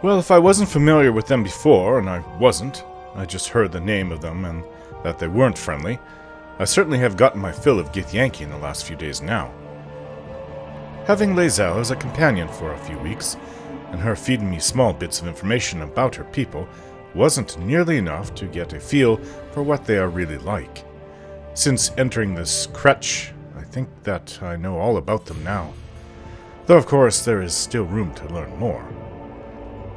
Well, if I wasn't familiar with them before, and I wasn't, I just heard the name of them and that they weren't friendly, I certainly have gotten my fill of Githyanki in the last few days now. Having Lae'Zel as a companion for a few weeks, and her feeding me small bits of information about her people, wasn't nearly enough to get a feel for what they are really like. Since entering this Creche, I think that I know all about them now. Though of course there is still room to learn more.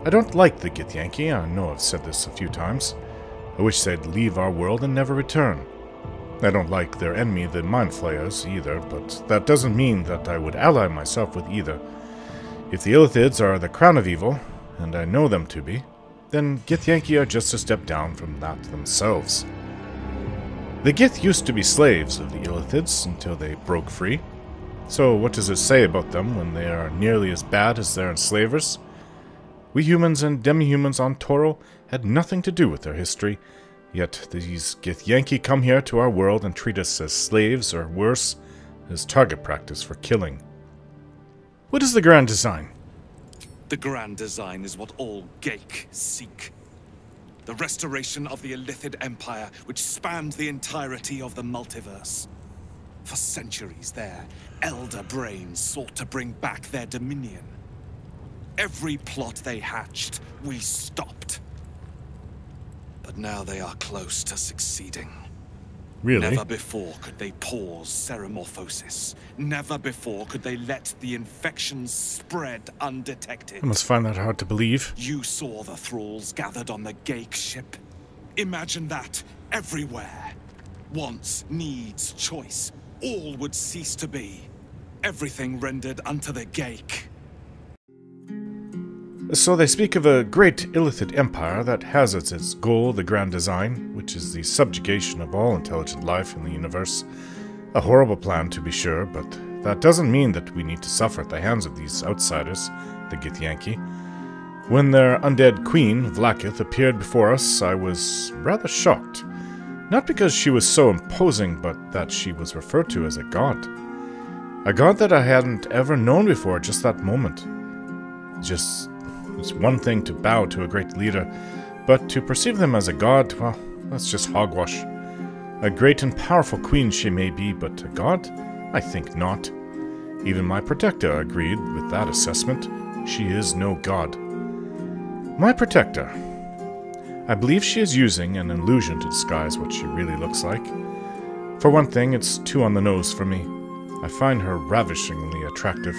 I don't like the Githyanki, I know I've said this a few times. I wish they'd leave our world and never return. I don't like their enemy, the Mind Flayers, either, but that doesn't mean that I would ally myself with either. If the Illithids are the crown of evil, and I know them to be, then Githyanki are just a step down from that themselves. The Gith used to be slaves of the Illithids until they broke free. So what does it say about them when they are nearly as bad as their enslavers? We humans and demi-humans on Toro had nothing to do with their history, yet these Githyanki come here to our world and treat us as slaves, or worse, as target practice for killing. What is the grand design? The grand design is what all Gake seek. The restoration of the Illithid Empire, which spanned the entirety of the multiverse. For centuries, their elder brains sought to bring back their dominion. Every plot they hatched, we stopped. But now they are close to succeeding. Really? Never before could they pause Ceramorphosis. Never before could they let the infections spread undetected. I must find that hard to believe. You saw the thralls gathered on the Gake ship. Imagine that everywhere. Wants, needs, choice. All would cease to be. Everything rendered unto the Gake. So they speak of a great Illithid empire that has as its goal the grand design, which is the subjugation of all intelligent life in the universe. A horrible plan, to be sure, but that doesn't mean that we need to suffer at the hands of these outsiders, the Githyanki. When their undead queen, Vlaakith, appeared before us, I was rather shocked. Not because she was so imposing, but that she was referred to as a god. A god that I hadn't ever known before just that moment. It's one thing to bow to a great leader, but to perceive them as a god, well, that's just hogwash. A great and powerful queen she may be, but a god? I think not. Even my protector agreed with that assessment. She is no god. My protector. I believe she is using an illusion to disguise what she really looks like. For one thing, it's too on the nose for me. I find her ravishingly attractive.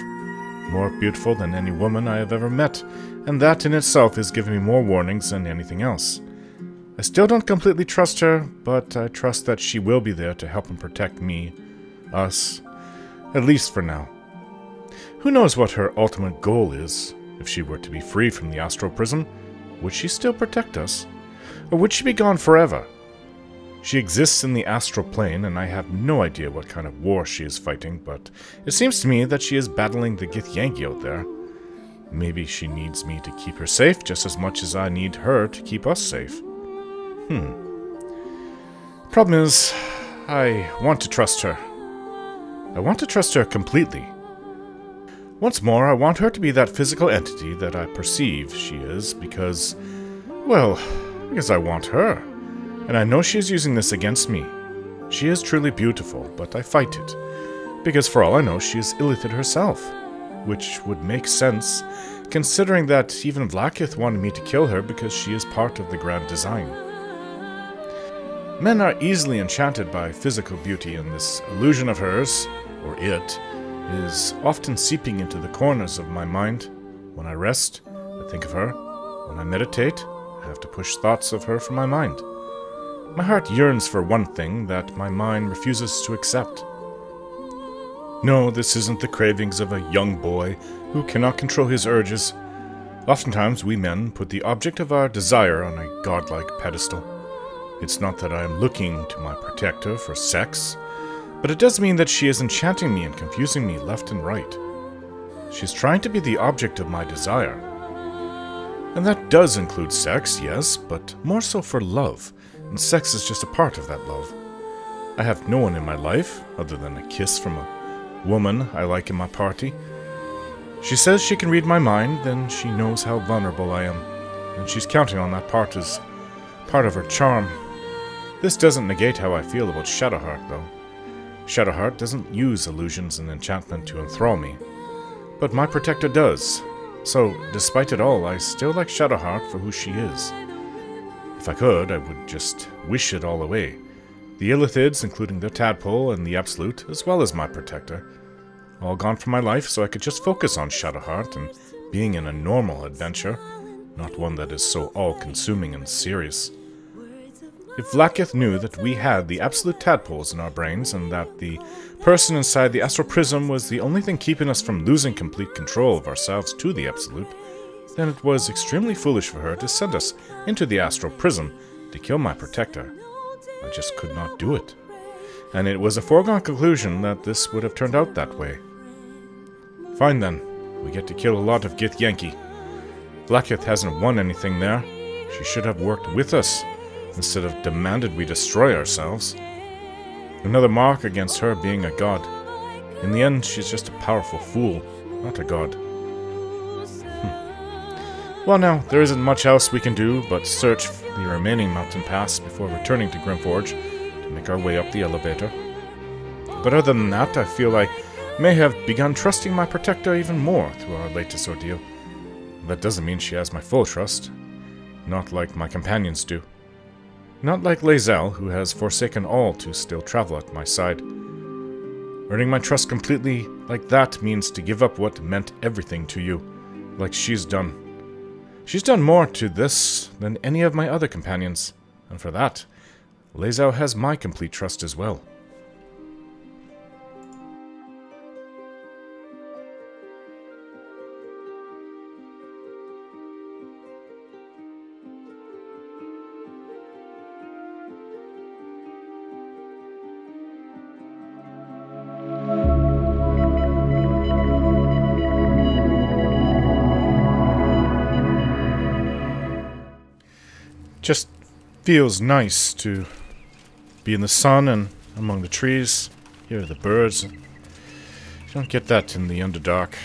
More beautiful than any woman I have ever met, and that in itself is giving me more warnings than anything else. I still don't completely trust her, but I trust that she will be there to help and protect me, us, at least for now. Who knows what her ultimate goal is? If she were to be free from the astral prison, would she still protect us? Or would she be gone forever? She exists in the astral plane, and I have no idea what kind of war she is fighting, but it seems to me that she is battling the Githyanki out there. Maybe she needs me to keep her safe just as much as I need her to keep us safe. Problem is, I want to trust her. I want to trust her completely. Once more, I want her to be that physical entity that I perceive she is because, well, because I want her. And I know she is using this against me. She is truly beautiful, but I fight it. Because for all I know, she is Illithid herself. Which would make sense, considering that even Vlaakith wanted me to kill her because she is part of the grand design. Men are easily enchanted by physical beauty, and this illusion of hers, or it, is often seeping into the corners of my mind. When I rest, I think of her. When I meditate, I have to push thoughts of her from my mind. My heart yearns for one thing that my mind refuses to accept. No, this isn't the cravings of a young boy who cannot control his urges. Oftentimes we men put the object of our desire on a godlike pedestal. It's not that I am looking to my protector for sex, but it does mean that she is enchanting me and confusing me left and right. She is trying to be the object of my desire. And that does include sex, yes, but more so for love, and sex is just a part of that love. I have no one in my life, other than a kiss from a woman I like in my party. She says she can read my mind, then she knows how vulnerable I am, and she's counting on that part as part of her charm. This doesn't negate how I feel about Shadowheart, though. Shadowheart doesn't use illusions and enchantment to enthrall me, but my protector does. So, despite it all, I still like Shadowheart for who she is. If I could, I would just wish it all away. The Illithids, including the Tadpole and the Absolute, as well as my protector, all gone from my life so I could just focus on Shadowheart and being in a normal adventure, not one that is so all-consuming and serious. If Vlaakith knew that we had the Absolute Tadpoles in our brains and that the person inside the Astral Prism was the only thing keeping us from losing complete control of ourselves to the Absolute, then it was extremely foolish for her to send us into the Astral Prism to kill my protector. I just could not do it. And it was a foregone conclusion that this would have turned out that way. Fine then, we get to kill a lot of Githyanki. Vlaakith hasn't won anything there. She should have worked with us, instead of demanded we destroy ourselves. Another mark against her being a god. In the end, she's just a powerful fool, not a god. Well now, there isn't much else we can do but search the remaining mountain pass before returning to Grymforge to make our way up the elevator. But other than that, I feel I may have begun trusting my protector even more through our latest ordeal. That doesn't mean she has my full trust. Not like my companions do. Not like Lae'Zel, who has forsaken all to still travel at my side. Earning my trust completely like that means to give up what meant everything to you, like she's done. She's done more to this than any of my other companions, and for that, Lae'Zel has my complete trust as well. Just feels nice to be in the sun and among the trees, hear the birds. You don't get that in the Underdark.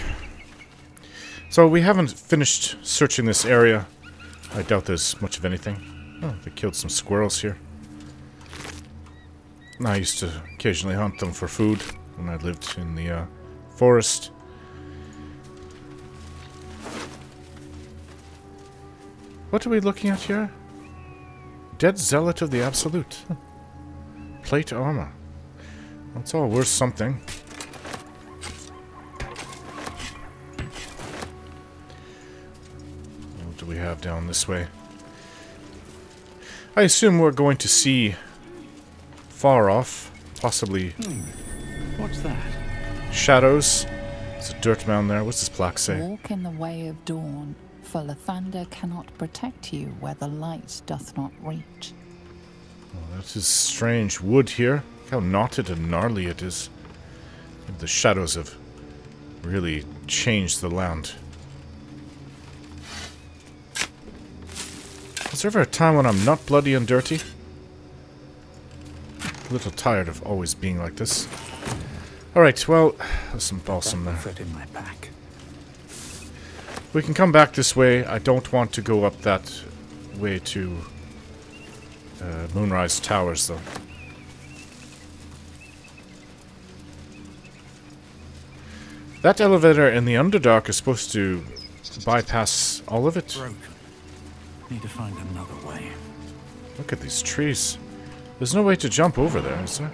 So we haven't finished searching this area. I doubt there's much of anything. Oh, they killed some squirrels here. I used to occasionally hunt them for food when I lived in the forest. What are we looking at here? Dead Zealot of the Absolute. Plate armor. That's all worth something. What do we have down this way? I assume we're going to see far off, possibly... What's that? Shadows. There's a dirt mound there. What's this plaque say? Walk in the way of dawn, for Lathander cannot protect you where the light doth not reach. Oh, that is strange wood here. Look how knotted and gnarly it is. The shadows have really changed the land. Is there ever a time when I'm not bloody and dirty? A little tired of always being like this. Alright, well, there's some balsam there. Fit in my pack. We can come back this way. I don't want to go up that way to Moonrise Towers, though. That elevator in the Underdark is supposed to bypass all of it. Broken. Need to find another way. Look at these trees. There's no way to jump over there, is there?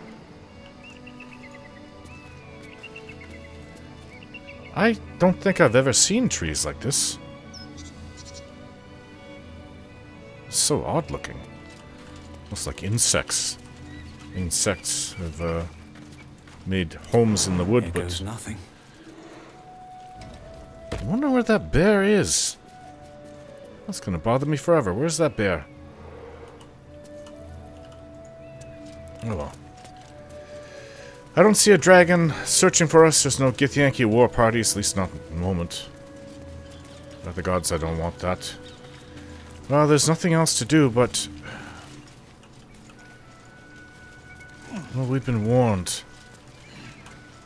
I don't think I've ever seen trees like this. It's so odd looking. Almost like insects. Insects have made homes in the wood, but goes nothing. I wonder where that bear is. That's gonna bother me forever. Where's that bear? Oh well. I don't see a dragon searching for us. There's no Githyanki war parties, at least not at the moment. By the gods, I don't want that. Well, there's nothing else to do, but... Well, we've been warned.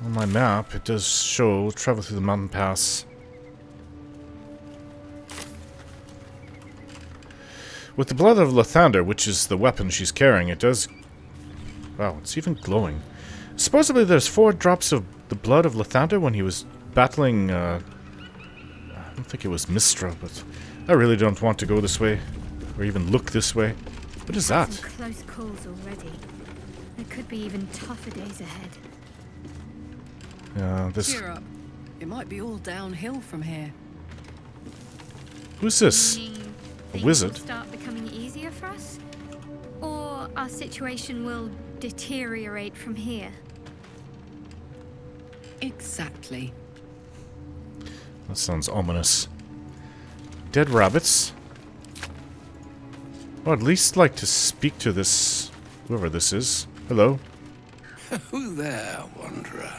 On my map, it does show travel through the mountain pass. With the blood of Lathander, which is the weapon she's carrying, it does... Wow, it's even glowing. Supposedly there's 4 drops of the blood of Lathander when he was battling, I don't think it was Mistra, but I really don't want to go this way, or even look this way. What is that? Some close calls already. There could be even tougher days ahead. This... Cheer up. It might be all downhill from here. Who's this? Meaning A things wizard? will start becoming easier for us? Or our situation will deteriorate from here? Exactly. That sounds ominous. Dead rabbits. Well, I'd at least like to speak to this... whoever this is. Hello. Who there, wanderer?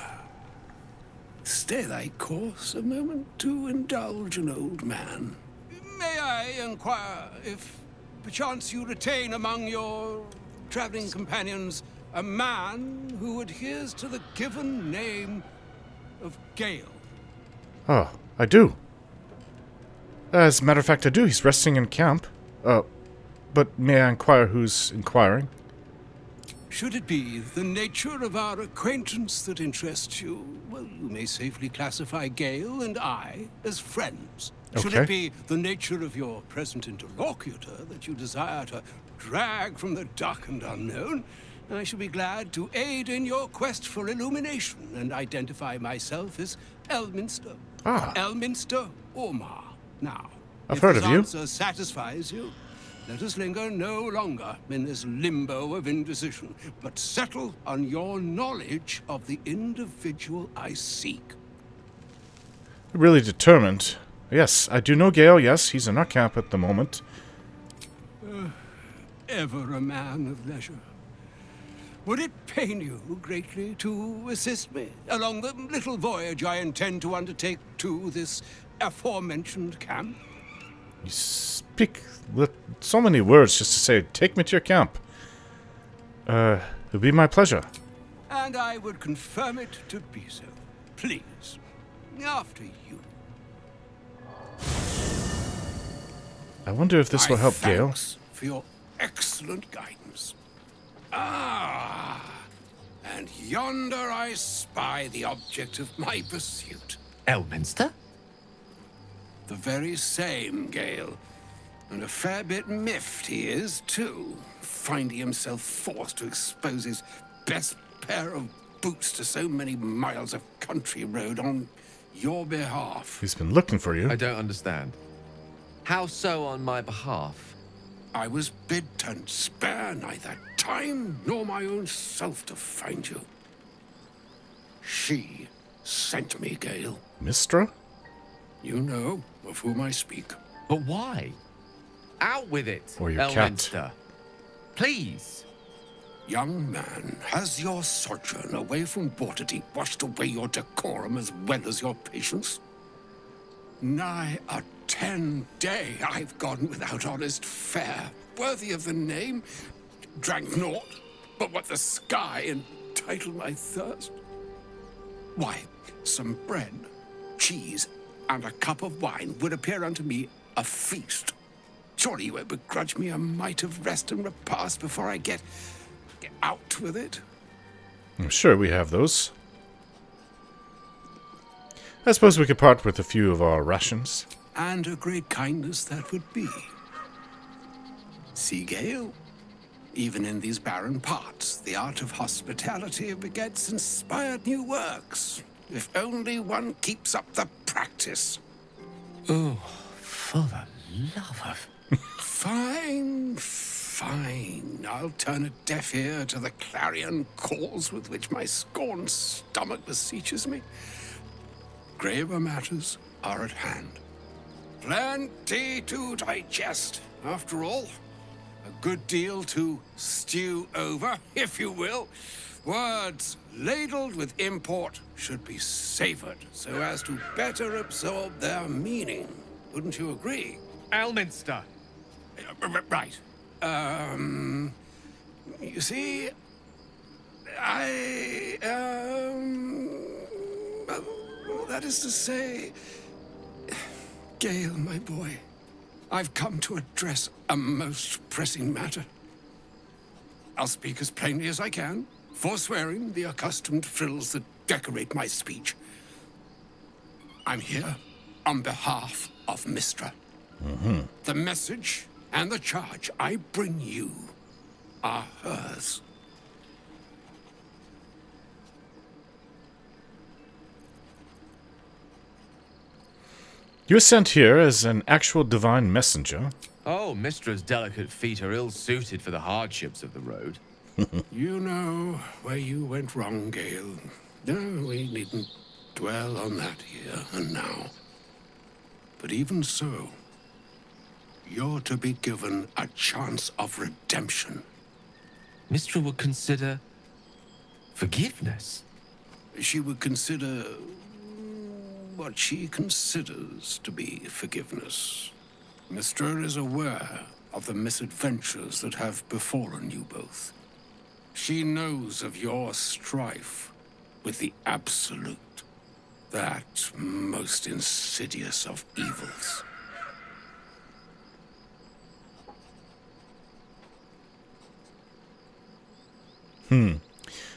Stay thy course a moment to indulge an old man. May I inquire if, perchance, you retain among your traveling companions a man who adheres to the given name of Gale? Oh, I do. As a matter of fact, I do. He's resting in camp. But may I inquire who's inquiring? Should it be the nature of our acquaintance that interests you, well, you may safely classify Gale and I as friends. Should Okay. it be the nature of your present interlocutor that you desire to drag from the dark and unknown, I shall be glad to aid in your quest for illumination and identify myself as Elminster. Ah. Elminster Ormar. Now, I've if heard this of you. answer satisfies you, let us linger no longer in this limbo of indecision, but settle on your knowledge of the individual I seek. Really determined. Yes, I do know Gale. Yes, he's in our camp at the moment. Ever a man of leisure. Would it pain you greatly to assist me along the little voyage I intend to undertake to this aforementioned camp? You speak with so many words just to say, take me to your camp. It'll be my pleasure. And I would confirm it to be so. Please, after you. I wonder if this will help Gale. Thanks for your excellent guidance. Ah, and yonder I spy the object of my pursuit. Elminster? The very same, Gale. And a fair bit miffed he is, too, finding himself forced to expose his best pair of boots to so many miles of country road on your behalf. He's been looking for you. I don't understand. How so on my behalf? I was bid to spare neither time nor my own self to find you. She sent me, Gale. Mistra? You know of whom I speak. But why? Out with it, Or your cat. Elminster. Please. Young man, has your sojourn away from Waterdeep washed away your decorum as well as your patience? Nigh a 10-day I've gone without honest fare, worthy of the name. Drank naught but what the sky entitled my thirst. Why, some bread, cheese, and a cup of wine would appear unto me a feast. Surely you won't begrudge me a mite of rest and repast before I get out with it? I'm sure we have those. I suppose we could part with a few of our rations. And a great kindness that would be. See, Gale, even in these barren parts, the art of hospitality begets inspired new works, if only one keeps up the practice. Oh, for the love of... Fine, fine. I'll turn a deaf ear to the clarion calls with which my scorned stomach beseeches me. Graver matters are at hand. Plenty to digest, after all. A good deal to stew over, if you will. Words ladled with import should be savored so as to better absorb their meaning. Wouldn't you agree? Elminster. Right. You see, that is to say, Gale, my boy, I've come to address a most pressing matter. I'll speak as plainly as I can, forswearing the accustomed frills that decorate my speech. I'm here on behalf of Mystra. The message and the charge I bring you are hers. You were sent here as an actual divine messenger. Oh, Mistra's delicate feet are ill-suited for the hardships of the road. You know where you went wrong, Gale. No, we needn't dwell on that here and now. But even so, you're to be given a chance of redemption. Mistra would consider forgiveness. She would consider what she considers to be forgiveness. Mystra is aware of the misadventures that have befallen you both. She knows of your strife with the Absolute, that most insidious of evils.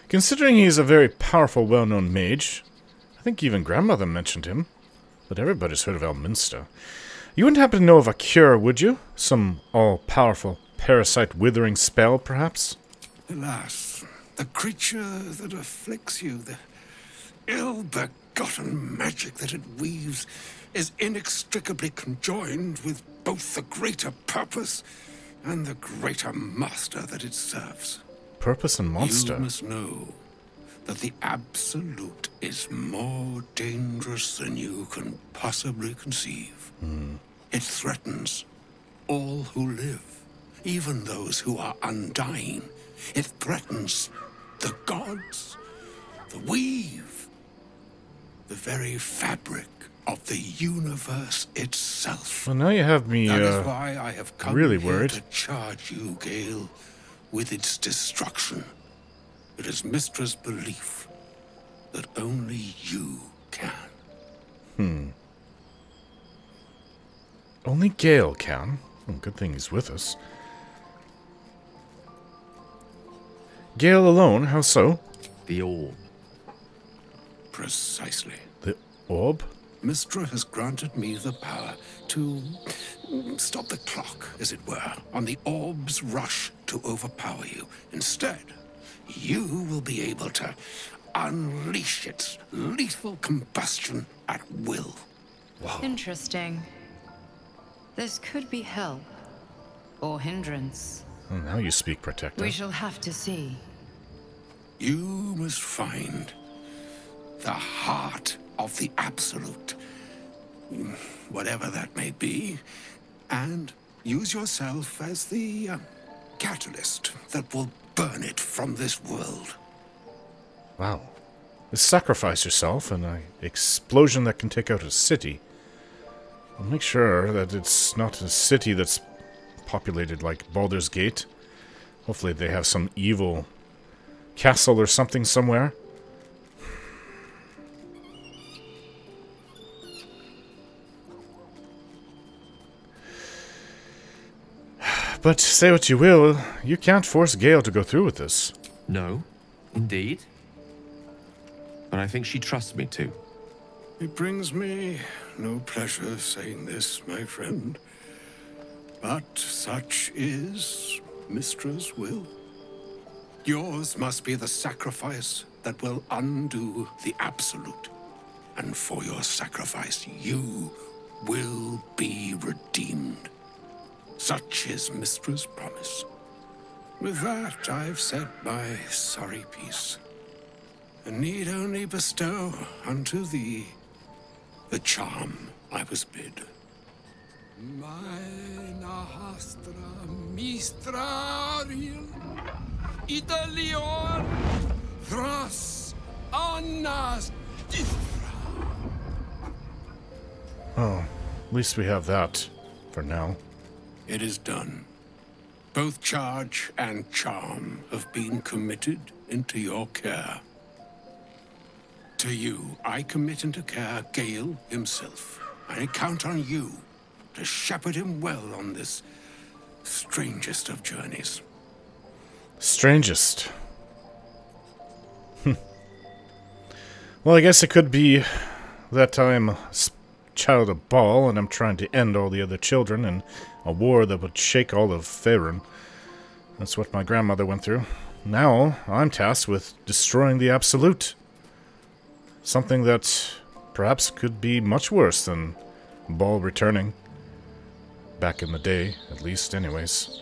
Considering he's a very powerful, well-known mage, I think even Grandmother mentioned him, but everybody's heard of Elminster. You wouldn't happen to know of a cure, would you? Some all-powerful parasite withering spell, perhaps? Alas, the creature that afflicts you, the ill-begotten magic that it weaves, is inextricably conjoined with both the greater purpose and the greater master that it serves. Purpose and monster? You must know that the Absolute is more dangerous than you can possibly conceive. It threatens all who live, even those who are undying. It threatens the gods, the weave, the very fabric of the universe itself. Well, now you have me That is why I have come really here worried. to charge you, Gale, with its destruction. It is Mistra's belief that only you can. Only Gale can. Oh, good thing he's with us. Gale alone? How so? The orb. Precisely. The orb? Mystra has granted me the power to stop the clock, as it were, on the orb's rush to overpower you. Instead, you will be able to unleash its lethal combustion at will. Interesting. This could be help or hindrance. Oh, now you speak, Protector. We shall have to see. You must find the heart of the Absolute, whatever that may be, and use yourself as the catalyst that will burn it from this world. Wow. Sacrifice yourself in an explosion that can take out a city. I'll make sure that it's not a city that's populated like Baldur's Gate. Hopefully they have some evil castle or something somewhere. But say what you will, you can't force Gale to go through with this. No, indeed. But I think she trusts me too. It brings me no pleasure saying this, my friend, but such is Mistra's will. Yours must be the sacrifice that will undo the Absolute, and for your sacrifice you will be redeemed. Such is Mistra's promise. With that, I've said my sorry piece, and need only bestow unto thee the charm I was bid. Mina hastra mistraril Italion thras annas difra. Oh, at least we have that for now. It is done. Both charge and charm have been committed into your care. To you, I commit into care Gale himself. I count on you to shepherd him well on this strangest of journeys. Strangest. Well, I guess it could be that I'm a child of Baal and I'm trying to end all the other children in a war that would shake all of Faerun. That's what my grandmother went through. Now, I'm tasked with destroying the Absolute. Something that perhaps could be much worse than Baal returning. Back in the day, at least, anyways.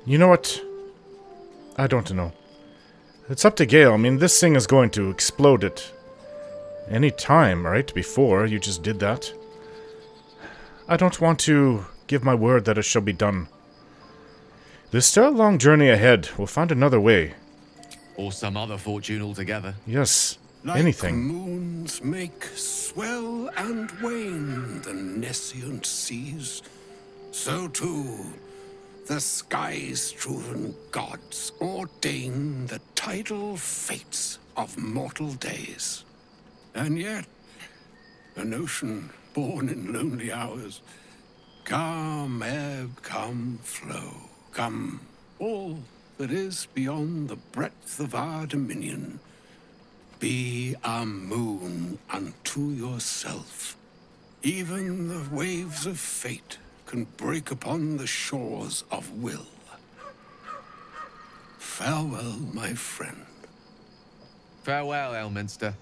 You know what? I don't know. It's up to Gale. I mean, this thing is going to explode at any time, right? Before you just did that. I don't want to give my word that it shall be done. There's still a long journey ahead. We'll find another way. Or some other fortune altogether. Yes, Like anything. moons make swell and wane the nescient seas, so too the sky-strewn gods ordain the tidal fates of mortal days. And yet, an ocean born in lonely hours, come ebb, come flow, come all that is beyond the breadth of our dominion. Be a moon unto yourself. Even the waves of fate can break upon the shores of will. Farewell, my friend. Farewell, Elminster.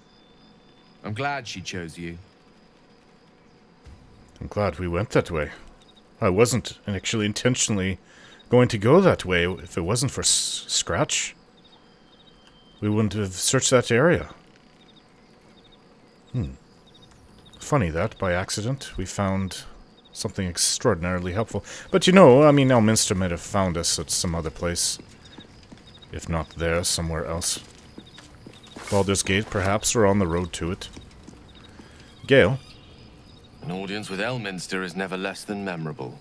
I'm glad she chose you. I'm glad we went that way. I wasn't actually intentionally going to go that way. If it wasn't for Scratch, we wouldn't have searched that area. Funny that, by accident, we found something extraordinarily helpful. But you know, I mean, Elminster might have found us at some other place. If not there, somewhere else. Baldur's Gate, perhaps, or on the road to it. Gale? An audience with Elminster is never less than memorable.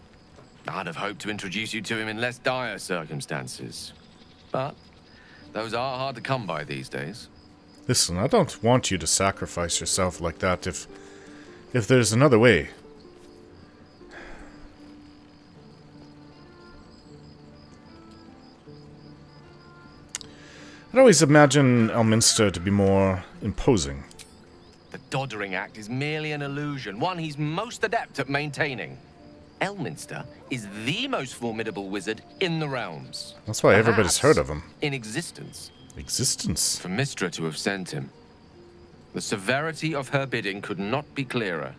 I'd have hoped to introduce you to him in less dire circumstances. But those are hard to come by these days. Listen, I don't want you to sacrifice yourself like that if there's another way. I'd always imagine Elminster to be more imposing. The Doddering Act is merely an illusion, one he's most adept at maintaining. Elminster is the most formidable wizard in the realms. That's why everybody's heard of him. In existence. Existence? For Mystra to have sent him. The severity of her bidding could not be clearer,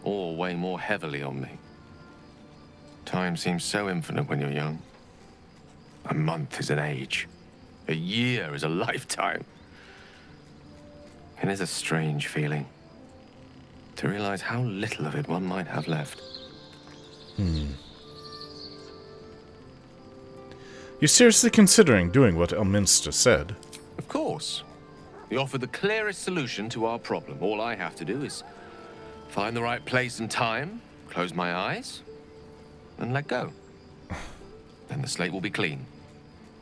or weigh more heavily on me. Time seems so infinite when you're young. A month is an age. A year is a lifetime. It is a strange feeling to realize how little of it one might have left. You're seriously considering doing what Elminster said? Of course. He offered the clearest solution to our problem. All I have to do is find the right place and time, close my eyes, and let go. Then the slate will be clean.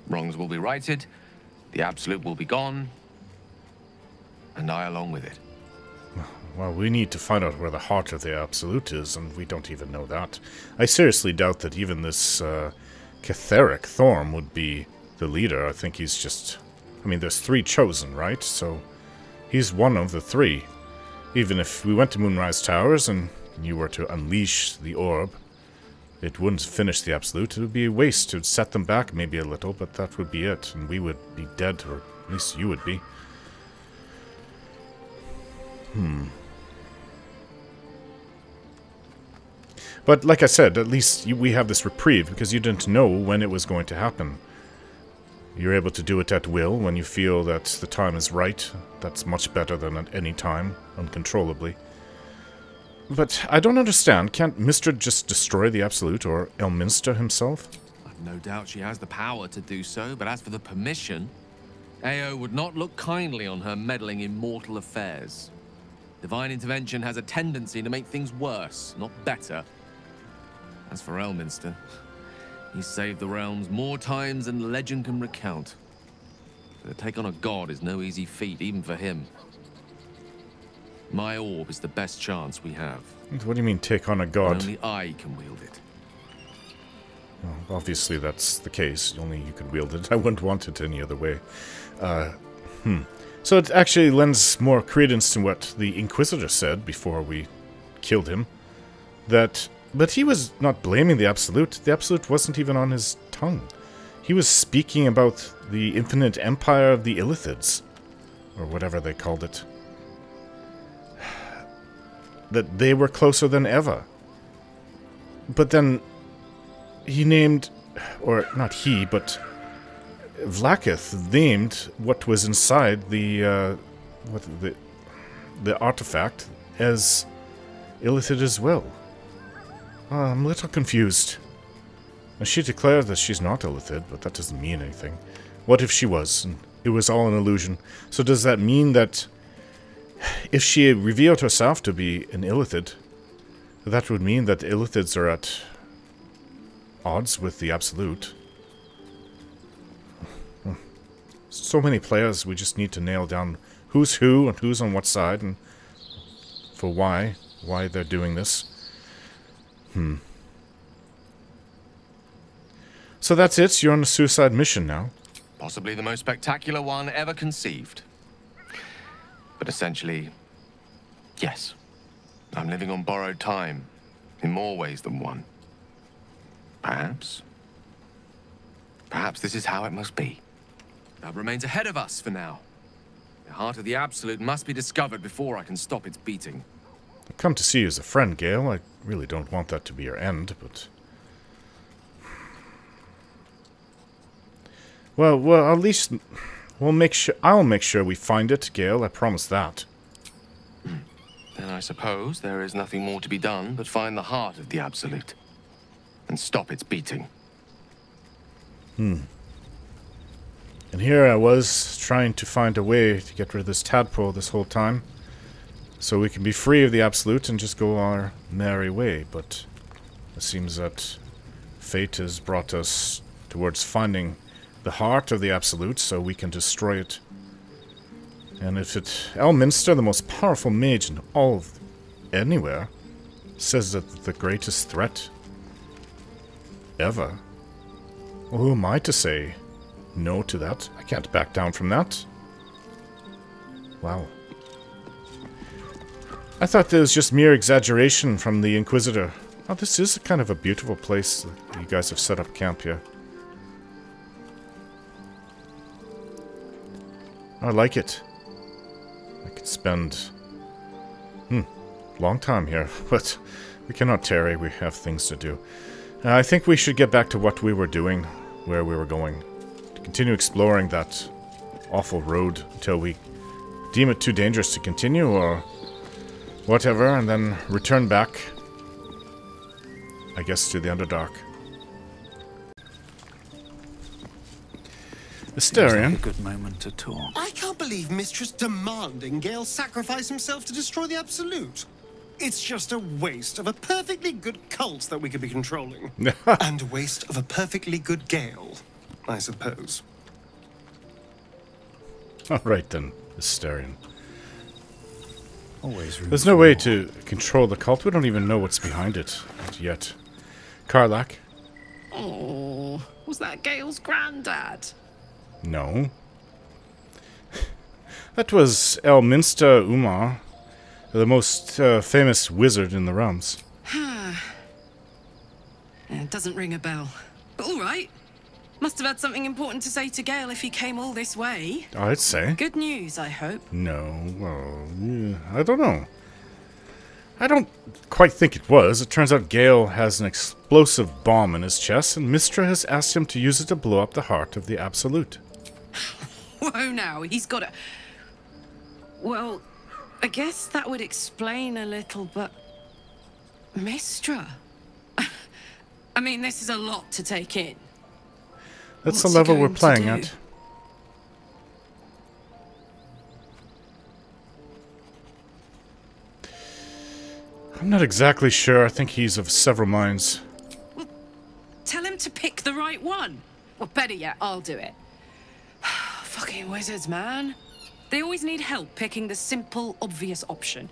Wrongs will be righted, the Absolute will be gone, and I along with it. Well, we need to find out where the heart of the Absolute is, and we don't even know that. I seriously doubt that even this Kith'Rak Thorm would be the leader. I think he's just... I mean, there's 3 chosen, right? So he's one of the 3. Even if we went to Moonrise Towers and you were to unleash the orb, it wouldn't finish the Absolute. It would be a waste. It would set them back maybe a little, but that would be it. And we would be dead, or at least you would be. But like I said, at least we have this reprieve because you didn't know when it was going to happen. You're able to do it at will when you feel that the time is right. That's much better than at any time, uncontrollably. But I don't understand. Can't Mystra just destroy the Absolute, or Elminster himself? I've no doubt she has the power to do so, but as for the permission, Ao would not look kindly on her meddling in mortal affairs. Divine intervention has a tendency to make things worse, not better. As for Elminster, he's saved the realms more times than legend can recount. But to take on a god is no easy feat, even for him. My orb is the best chance we have. What do you mean, take on a god? Only I can wield it. Well, obviously that's the case. Only you could wield it. I wouldn't want it any other way. So it actually lends more credence to what the Inquisitor said before we killed him. But he was not blaming the Absolute. The Absolute wasn't even on his tongue. He was speaking about the infinite empire of the Illithids, or whatever they called it. That they were closer than ever. But then he named, or not he, but Vlaakith named what was inside the artifact as Illithid as well. I'm a little confused. And she declared that she's not Illithid, but that doesn't mean anything. What if she was, and it was all an illusion? So does that mean that if she revealed herself to be an Illithid, that would mean that the Illithids are at odds with the Absolute? So many players, we just need to nail down who's who and who's on what side and for why they're doing this. So that's it, you're on a suicide mission now. Possibly the most spectacular one ever conceived. But essentially, yes. I'm living on borrowed time, in more ways than one. Perhaps this is how it must be. That remains ahead of us for now. The heart of the Absolute must be discovered before I can stop its beating. I've come to see you as a friend, Gale. I really don't want that to be your end, but... Well, at least I'll make sure we find it, Gale. I promise that. Then I suppose there is nothing more to be done but find the heart of the Absolute and stop its beating. And here I was, trying to find a way to get rid of this tadpole this whole time, so we can be free of the Absolute and just go our merry way, but it seems that fate has brought us towards finding the heart of the Absolute, so we can destroy it. And if Elminster, the most powerful mage in all of anywhere, says that the greatest threat ever, well, who am I to say no to that? I can't back down from that. Wow. I thought there was just mere exaggeration from the Inquisitor. Oh, this is kind of a beautiful place that you guys have set up camp here. I like it. I could spend long time here, but we cannot tarry. We have things to do. I think we should get back to what we were doing, where we were going. To continue exploring that awful road until we deem it too dangerous to continue, or whatever, and then return back, I guess, to the Underdark. Asterion. Like a good moment to talk. I can't believe Mistress demanding Gale sacrifice himself to destroy the Absolute. It's just a waste of a perfectly good cult that we could be controlling. And a waste of a perfectly good Gale, I suppose. Alright then, Asterion. Always room There's no for way more. to control the cult. We don't even know what's behind it yet. Karlach? Oh, was that Gale's granddad? No. That was Elminster Umar, the most famous wizard in the realms. It doesn't ring a bell. But all right. Must have had something important to say to Gale if he came all this way. I'd say. Good news, I hope. No, well, yeah, I don't know. I don't quite think it was. It turns out Gale has an explosive bomb in his chest, and Mystra has asked him to use it to blow up the heart of the Absolute. Whoa now, he's got a... Well, I guess that would explain a little, but... Mystra? I mean, this is a lot to take in. That's What's the he level we're going to playing do? at. I'm not exactly sure. I think he's of several minds. Well, tell him to pick the right one. Or better yet, I'll do it. Fucking wizards, man. They always need help picking the simple, obvious option.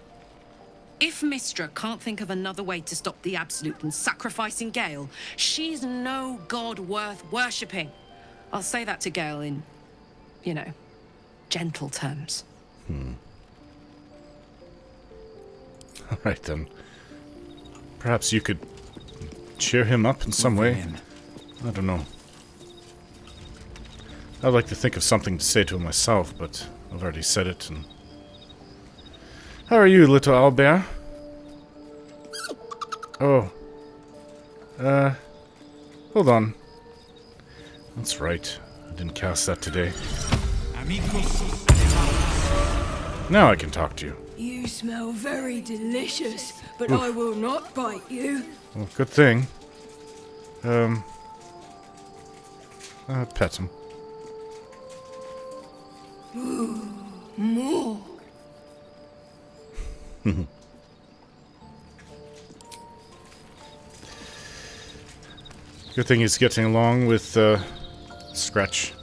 If Mystra can't think of another way to stop the Absolute than sacrificing Gale, she's no god worth worshipping. I'll say that to Gale in, you know, gentle terms. Alright then. Perhaps you could cheer him up in some way. I don't know. I'd like to think of something to say to him myself, but I've already said it. And how are you, little owlbear? Oh. Hold on. That's right. I didn't cast that today. Now I can talk to you. You smell very delicious, but I will not bite you. Well, good thing. Pet him. Ooh, more. Good thing he's getting along with, Scratch.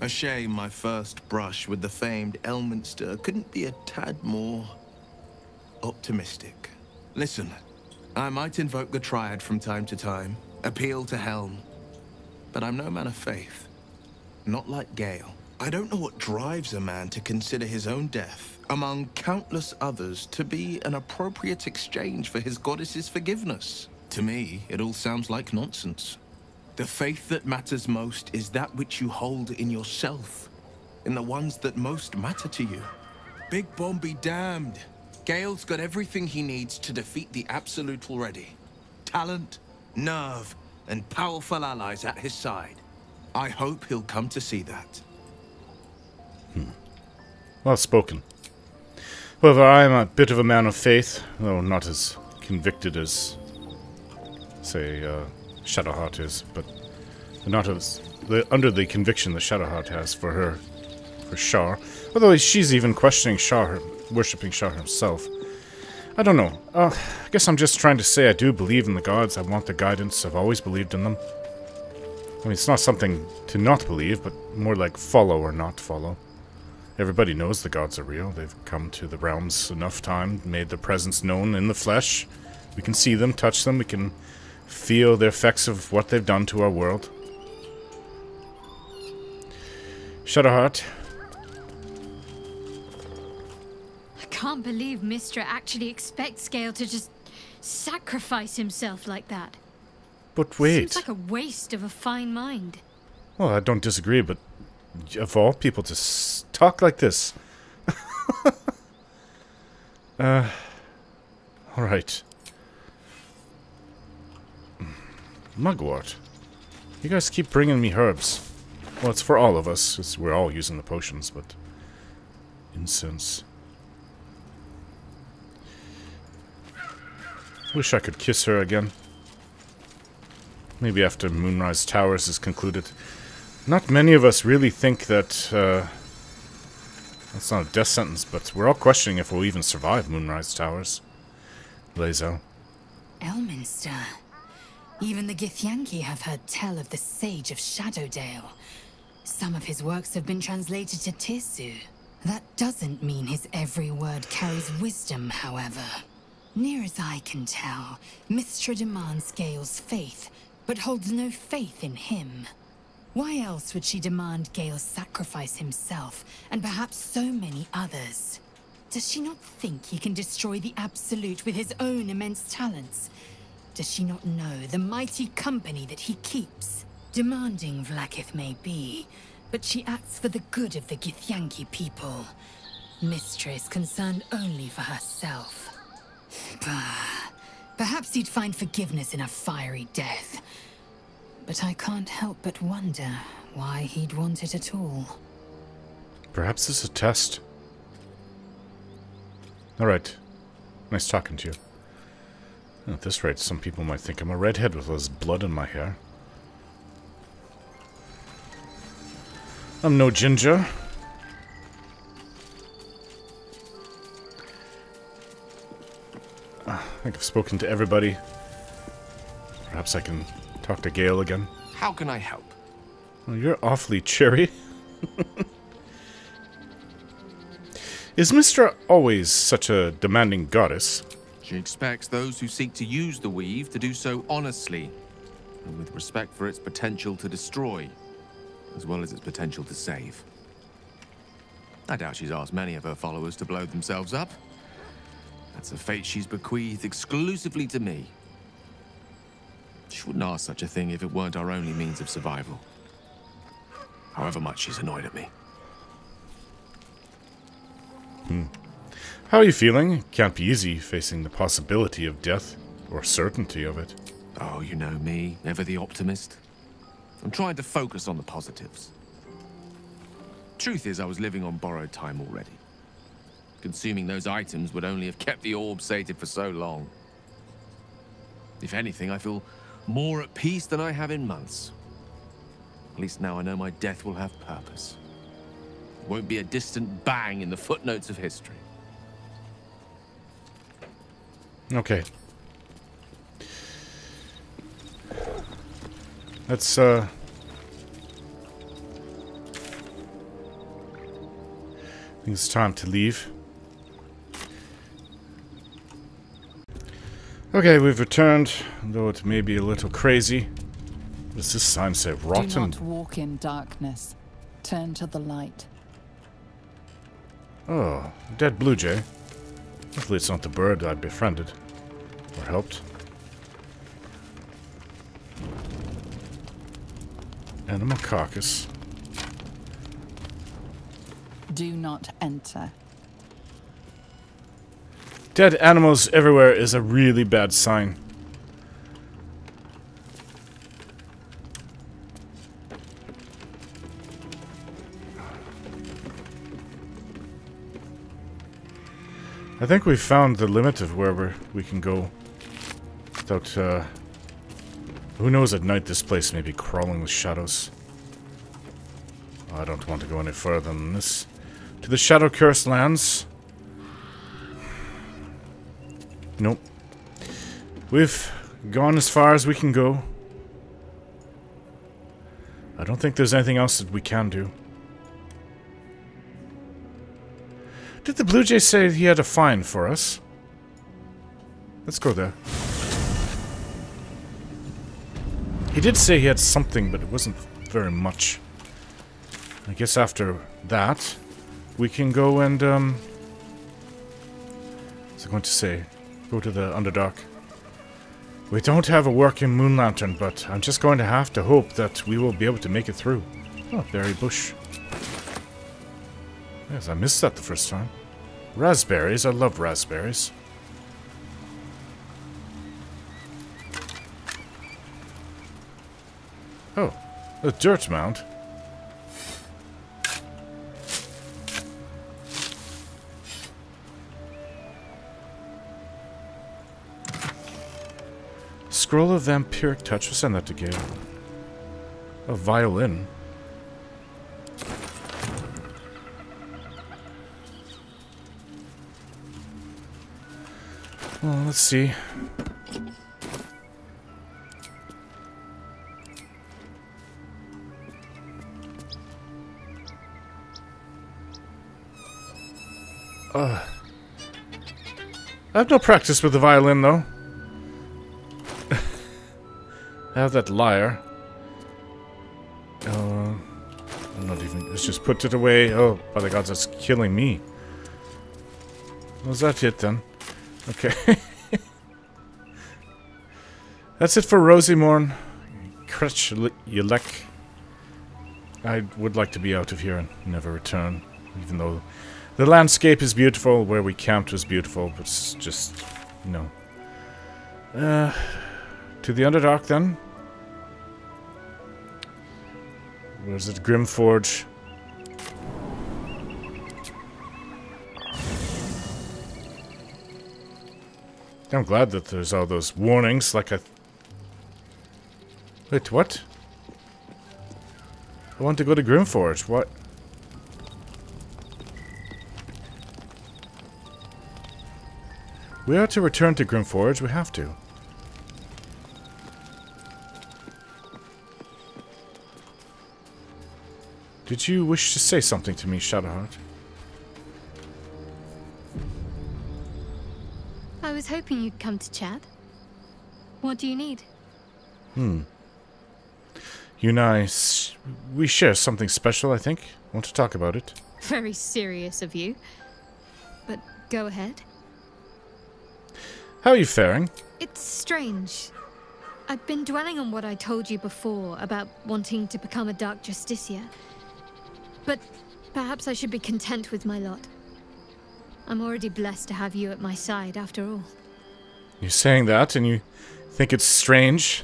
A shame my first brush with the famed Elminster couldn't be a tad more optimistic. Listen, I might invoke the Triad from time to time, appeal to Helm, but I'm no man of faith. Not like Gale. I don't know what drives a man to consider his own death, among countless others, to be an appropriate exchange for his goddess's forgiveness. To me, it all sounds like nonsense. The faith that matters most is that which you hold in yourself, in the ones that most matter to you. Big Bomb be damned. Gale's got everything he needs to defeat the Absolute already. Talent, nerve, and powerful allies at his side. I hope he'll come to see that. Well spoken. However, I am a bit of a man of faith, though not as convicted as, say, Shadowheart is, but not as under the conviction that Shadowheart has for Shar. Although she's even questioning Shar, worshipping Shar himself. I don't know. I guess I'm just trying to say I do believe in the gods. I want the guidance. I've always believed in them. I mean, it's not something to not believe, but more like follow or not follow. Everybody knows the gods are real. They've come to the realms enough time, made their presence known in the flesh. We can see them, touch them, we can feel the effects of what they've done to our world. Shadowheart. I can't believe Mystra actually expects Gale to just sacrifice himself like that. But wait. Seems like a waste of a fine mind. Well, I don't disagree, but of all people to talk like this. Alright. Mugwort. You guys keep bringing me herbs. Well, it's for all of us, because we're all using the potions, but... Incense. Wish I could kiss her again. Maybe after Moonrise Towers is concluded. Not many of us really think that, that's not a death sentence, but we're all questioning if we'll even survive Moonrise Towers. Lae'Zel. Elminster. Even the Githyanki have heard tell of the Sage of Shadowdale. Some of his works have been translated to Tirsu. That doesn't mean his every word carries wisdom, however. Near as I can tell, Mystra demands Gale's faith, but holds no faith in him. Why else would she demand Gale sacrifice himself, and perhaps so many others? Does she not think he can destroy the Absolute with his own immense talents? Does she not know the mighty company that he keeps? Demanding Vlaakith may be, but she acts for the good of the Githyanki people. Mystra is concerned only for herself. Perhaps he'd find forgiveness in a fiery death. But I can't help but wonder why he'd want it at all. Perhaps it's a test. Alright. Nice talking to you. At this rate, some people might think I'm a redhead with all this blood in my hair. I'm no ginger. I think I've spoken to everybody. Perhaps I can talk to Gale again. How can I help? Well, you're awfully cheery. Is Mystra always such a demanding goddess? She expects those who seek to use the weave to do so honestly, and with respect for its potential to destroy, as well as its potential to save. I doubt she's asked many of her followers to blow themselves up. That's a fate she's bequeathed exclusively to me. She wouldn't ask such a thing if it weren't our only means of survival. However much she's annoyed at me. How are you feeling? It can't be easy facing the possibility of death, or certainty of it. Oh, you know me, ever the optimist. I'm trying to focus on the positives. Truth is, I was living on borrowed time already. Consuming those items would only have kept the orb sated for so long. If anything, I feel more at peace than I have in months. At least now I know my death will have purpose. It won't be a distant bang in the footnotes of history. Okay. Let's, I think it's time to leave. Okay, we've returned, though it may be a little crazy. What does this sign say? Rotten? Do not walk in darkness. Turn to the light. Oh, dead blue jay. Hopefully it's not the bird I befriended. Or helped. Animal carcass. Do not enter. Dead animals everywhere is a really bad sign. I think we've found the limit of where we can go without, who knows, at night this place may be crawling with shadows. I don't want to go any further than this. To the shadow-cursed lands. Nope. We've gone as far as we can go. I don't think there's anything else that we can do. Did the Blue Jay say he had a find for us? Let's go there. He did say he had something, but it wasn't very much. I guess after that, we can go and, what's I going to say? Go to the Underdark. We don't have a working moon lantern, but I'm just going to have to hope that we will be able to make it through. Oh, berry bush. Yes, I missed that the first time. Raspberries, I love raspberries. Oh, a dirt mound. Scroll of Vampiric Touch. We'll send that to Gale. A violin. Well, let's see. I have no practice with the violin, though. I have that lyre. I'm not even... Let's just put it away. Oh, by the gods, that's killing me. Was that it, then? Okay. That's it for Rosymorn. Creche, Yelek. I would like to be out of here and never return. Even though the landscape is beautiful, where we camped was beautiful, but it's just, you know. To the Underdark, then. Where's it? Grymforge. I'm glad that there's all those warnings, like I... Wait, what? I want to go to Grymforge, what? We are to return to Grymforge, we have to. Did you wish to say something to me, Shadowheart? was hoping you'd come to chat. What do you need? You and I, we share something special, I think. Want to talk about it? Very serious of you. But go ahead. How are you faring? It's strange. I've been dwelling on what I told you before about wanting to become a Dark Justiciar. But perhaps I should be content with my lot. I'm already blessed to have you at my side, after all. You're saying that, and you think it's strange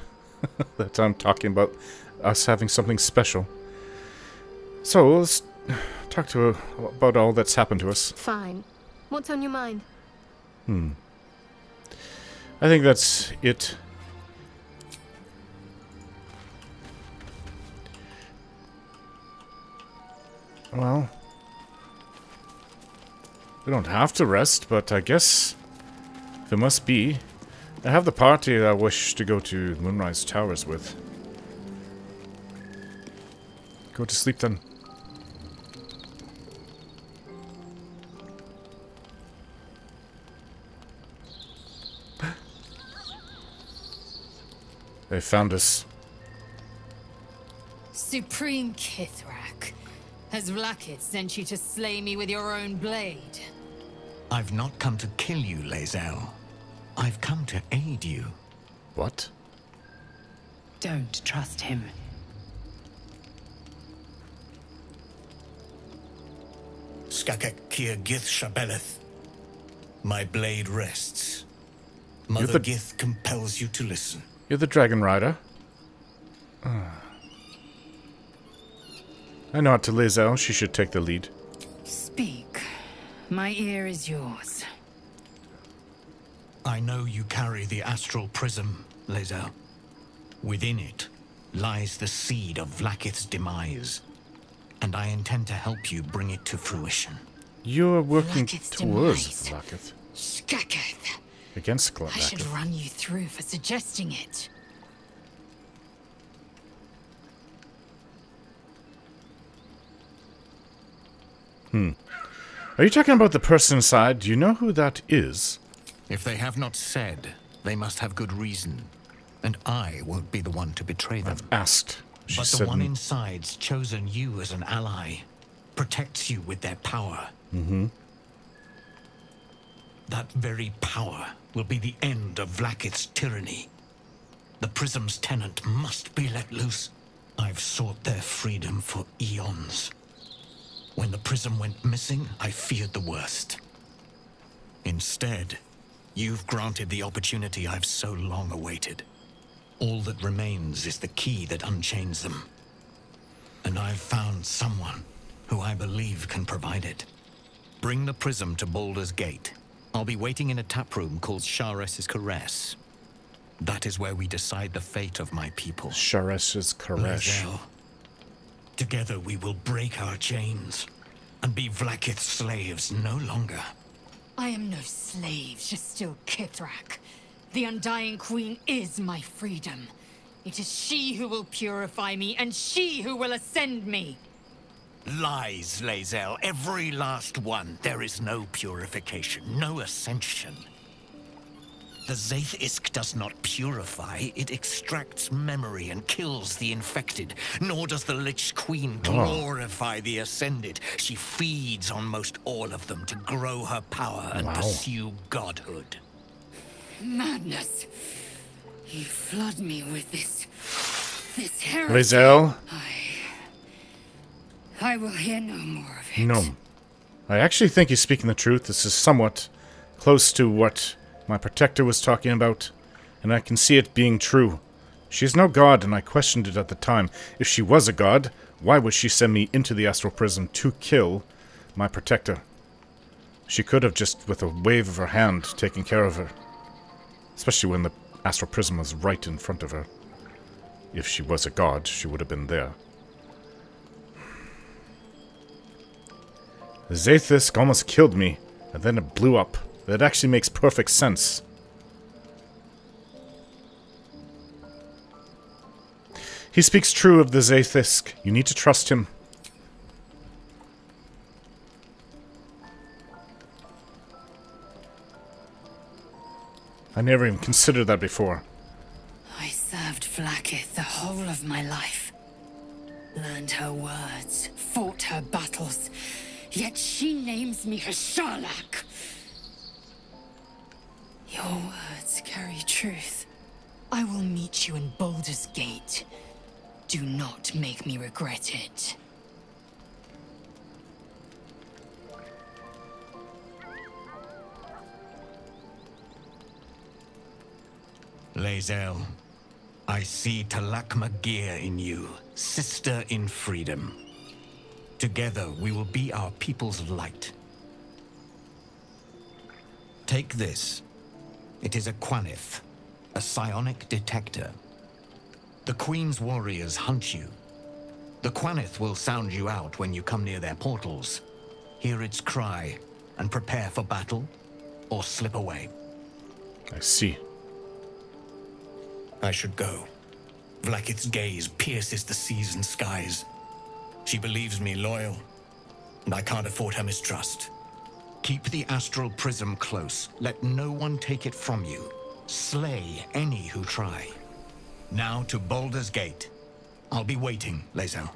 that I'm talking about us having something special. So, let's talk about all that's happened to us. Fine. What's on your mind? I think that's it. Well, we don't have to rest, but I guess if it must be, I have the party that I wish to go to Moonrise Towers with. Go to sleep then. They found us. Supreme Kith'Rak, has Vlaakith sent you to slay me with your own blade? I've not come to kill you, Lae'Zel. I've come to aid you. What? Don't trust him. Skakek Kia Gith Shabeleth. My blade rests. Mother Gith compels you to listen. You're the Dragon Rider. I nod to Lae'Zel. She should take the lead. Speak. My ear is yours. I know you carry the astral prism, Lae'Zel. Within it lies the seed of Vlaakith's demise, and I intend to help you bring it to fruition. You're working Vlaakith's towards demise. Vlaakith. Skaketh. Against I should Vlaakith. run you through for suggesting it. Are you talking about the person inside? Do you know who that is? If they have not said, they must have good reason, and I won't be the one to betray them. I've asked. She But said the one inside's chosen you as an ally, protects you with their power. That very power will be the end of Vlaakith's tyranny. The Prism's tenant must be let loose. I've sought their freedom for eons. When the Prism went missing, I feared the worst. Instead, you've granted the opportunity I've so long awaited. All that remains is the key that unchains them. And I've found someone who I believe can provide it. Bring the Prism to Baldur's Gate. I'll be waiting in a taproom called Shares's Caress. That is where we decide the fate of my people. Shares's Creche. Lae'Zel. Together we will break our chains and be Vlaakith's slaves no longer. I am no slave, just still Kith'Rak. The Undying Queen is my freedom. It is she who will purify me, and she who will ascend me. Lies, Lae'Zel. Every last one. There is no purification, no ascension. The Zaith Isk does not purify, it extracts memory and kills the infected. Nor does the Lich Queen glorify the ascended. She feeds on most all of them to grow her power and pursue godhood. Madness. You flood me with this heresy. Lae'Zel? I will hear no more of it. No. I actually think he's speaking the truth. This is somewhat close to what my protector was talking about, and I can see it being true. She is no god, and I questioned it at the time. If she was a god, why would she send me into the Astral Prism to kill my protector? She could have just, with a wave of her hand, taken care of her. Especially when the Astral Prism was right in front of her. If she was a god, she would have been there. The Zaithisk almost killed me, and then it blew up. That actually makes perfect sense. He speaks true of the Zaithisk. You need to trust him. I never even considered that before. I served Vlaakith the whole of my life. Learned her words, fought her battles, yet she names me her Sharlak. Your words carry truth. I will meet you in Baldur's Gate. Do not make me regret it. Lae'Zel, I see Talakma Gear in you, sister in freedom. Together we will be our people's light. Take this. It is a Quanith, a psionic detector. The Queen's warriors hunt you. The Quanith will sound you out when you come near their portals. Hear its cry and prepare for battle, or slip away. I see. I should go. Vlaakith's gaze pierces the seas and skies. She believes me loyal, and I can't afford her mistrust. Keep the astral prism close. Let no one take it from you. Slay any who try. Now to Baldur's Gate. I'll be waiting, Lae'Zel.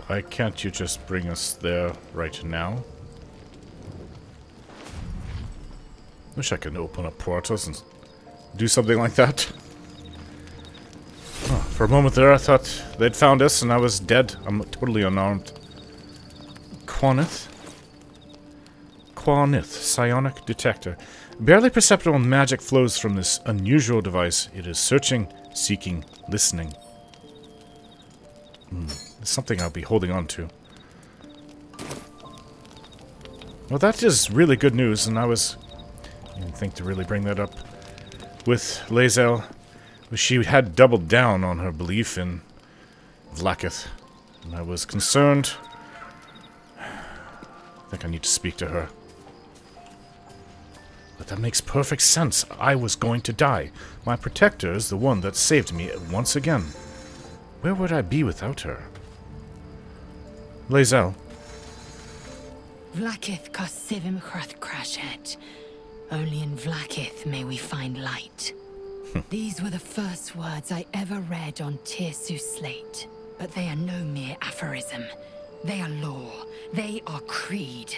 Why can't you just bring us there right now? Wish I could open up portals and do something like that. Oh, for a moment there I thought they'd found us and I was dead. I'm totally unarmed. Quanith? Quanith, psionic detector. Barely perceptible magic flows from this unusual device. It is searching, seeking, listening. It's something I'll be holding on to. Well, that is really good news, and I didn't think to really bring that up with Lae'Zel. She had doubled down on her belief in Vlaakith, and I was concerned. I think I need to speak to her. But that makes perfect sense. I was going to die. My protector is the one that saved me once again. Where would I be without her? Lae'Zel. Vlaakith Kosivim Chrath Crashet. Only in Vlaakith may we find light. These were the first words I ever read on Tirsu's slate. But they are no mere aphorism. They are law. They are creed.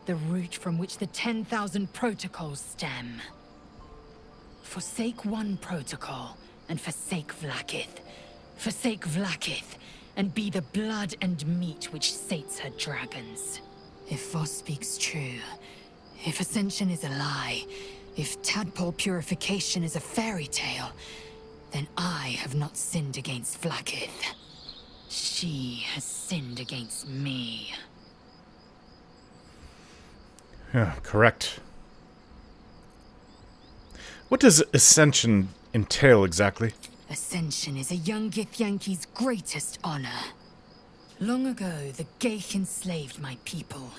The root from which the 10,000 protocols stem. Forsake one protocol, and forsake Vlaakith. Forsake Vlaakith, and be the blood and meat which sates her dragons. If Voss speaks true, if Ascension is a lie, if tadpole purification is a fairy tale, then I have not sinned against Vlaakith. She has sinned against me. Yeah, correct. What does Ascension entail exactly? Ascension is a young Githyanki's greatest honor. Long ago, the Gale enslaved my people.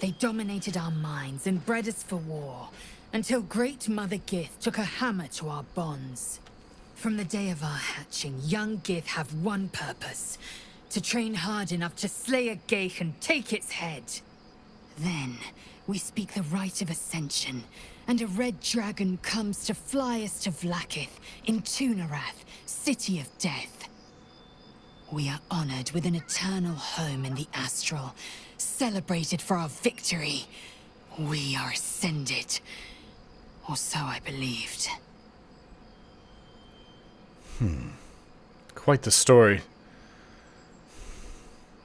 They dominated our minds and bred us for war, until Great Mother Gith took a hammer to our bonds. From the day of our hatching, young Gith have one purpose: to train hard enough to slay a Gale and take its head. Then, we speak the rite of Ascension, and a red dragon comes to fly us to Vlaakith in Tunarath, City of Death. We are honored with an eternal home in the Astral, celebrated for our victory. We are ascended. Or so I believed. Quite the story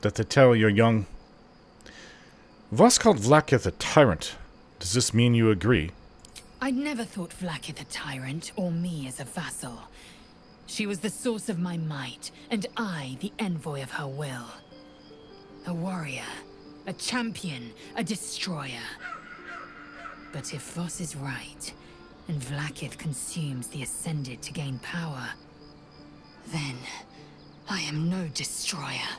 that they tell your young. Voss called Vlaakith a tyrant. Does this mean you agree? I'd never thought Vlaakith a tyrant, or me as a vassal. She was the source of my might, and I the envoy of her will. A warrior, a champion, a destroyer. But if Voss is right, and Vlaakith consumes the Ascended to gain power, then I am no destroyer.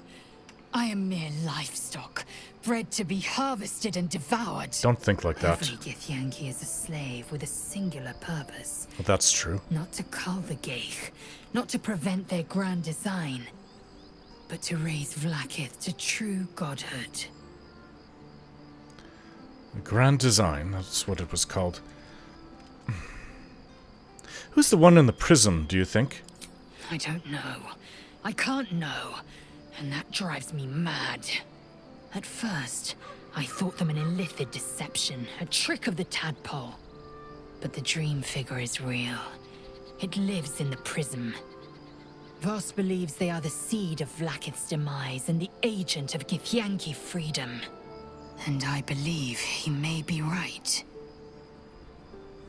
I am mere livestock, bred to be harvested and devoured. Don't think like that. Every Githyanki is a slave with a singular purpose. Well, that's true. Not to cull the Gale, not to prevent their grand design, but to raise Vlaakith to true godhood. The Grand Design, that's what it was called. Who's the one in the prism, do you think? I don't know. I can't know. And that drives me mad. At first, I thought them an illithid deception, a trick of the tadpole. But the dream figure is real. It lives in the prism. Voss believes they are the seed of Vlaakith's demise and the agent of Githyanki freedom. And I believe he may be right.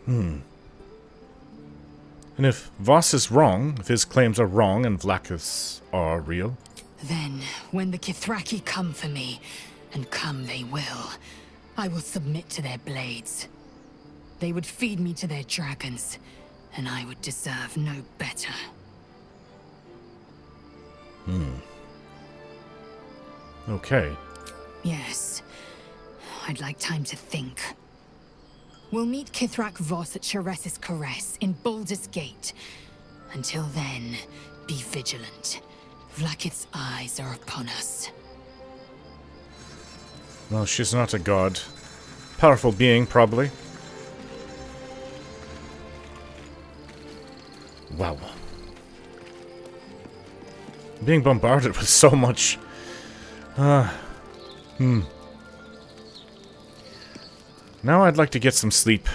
And if Voss is wrong, if his claims are wrong and Vlaakith's are real? Then, when the Kithraki come for me, and come they will, I will submit to their blades. They would feed me to their dragons, and I would deserve no better. Okay. Yes. I'd like time to think. We'll meet Kith'Rak Voss at Cheres's Caress in Baldur's Gate. Until then, be vigilant. Vlaakith's eyes are upon us. Well, she's not a god. Powerful being, probably. Wow. Being bombarded with so much... Now I'd like to get some sleep.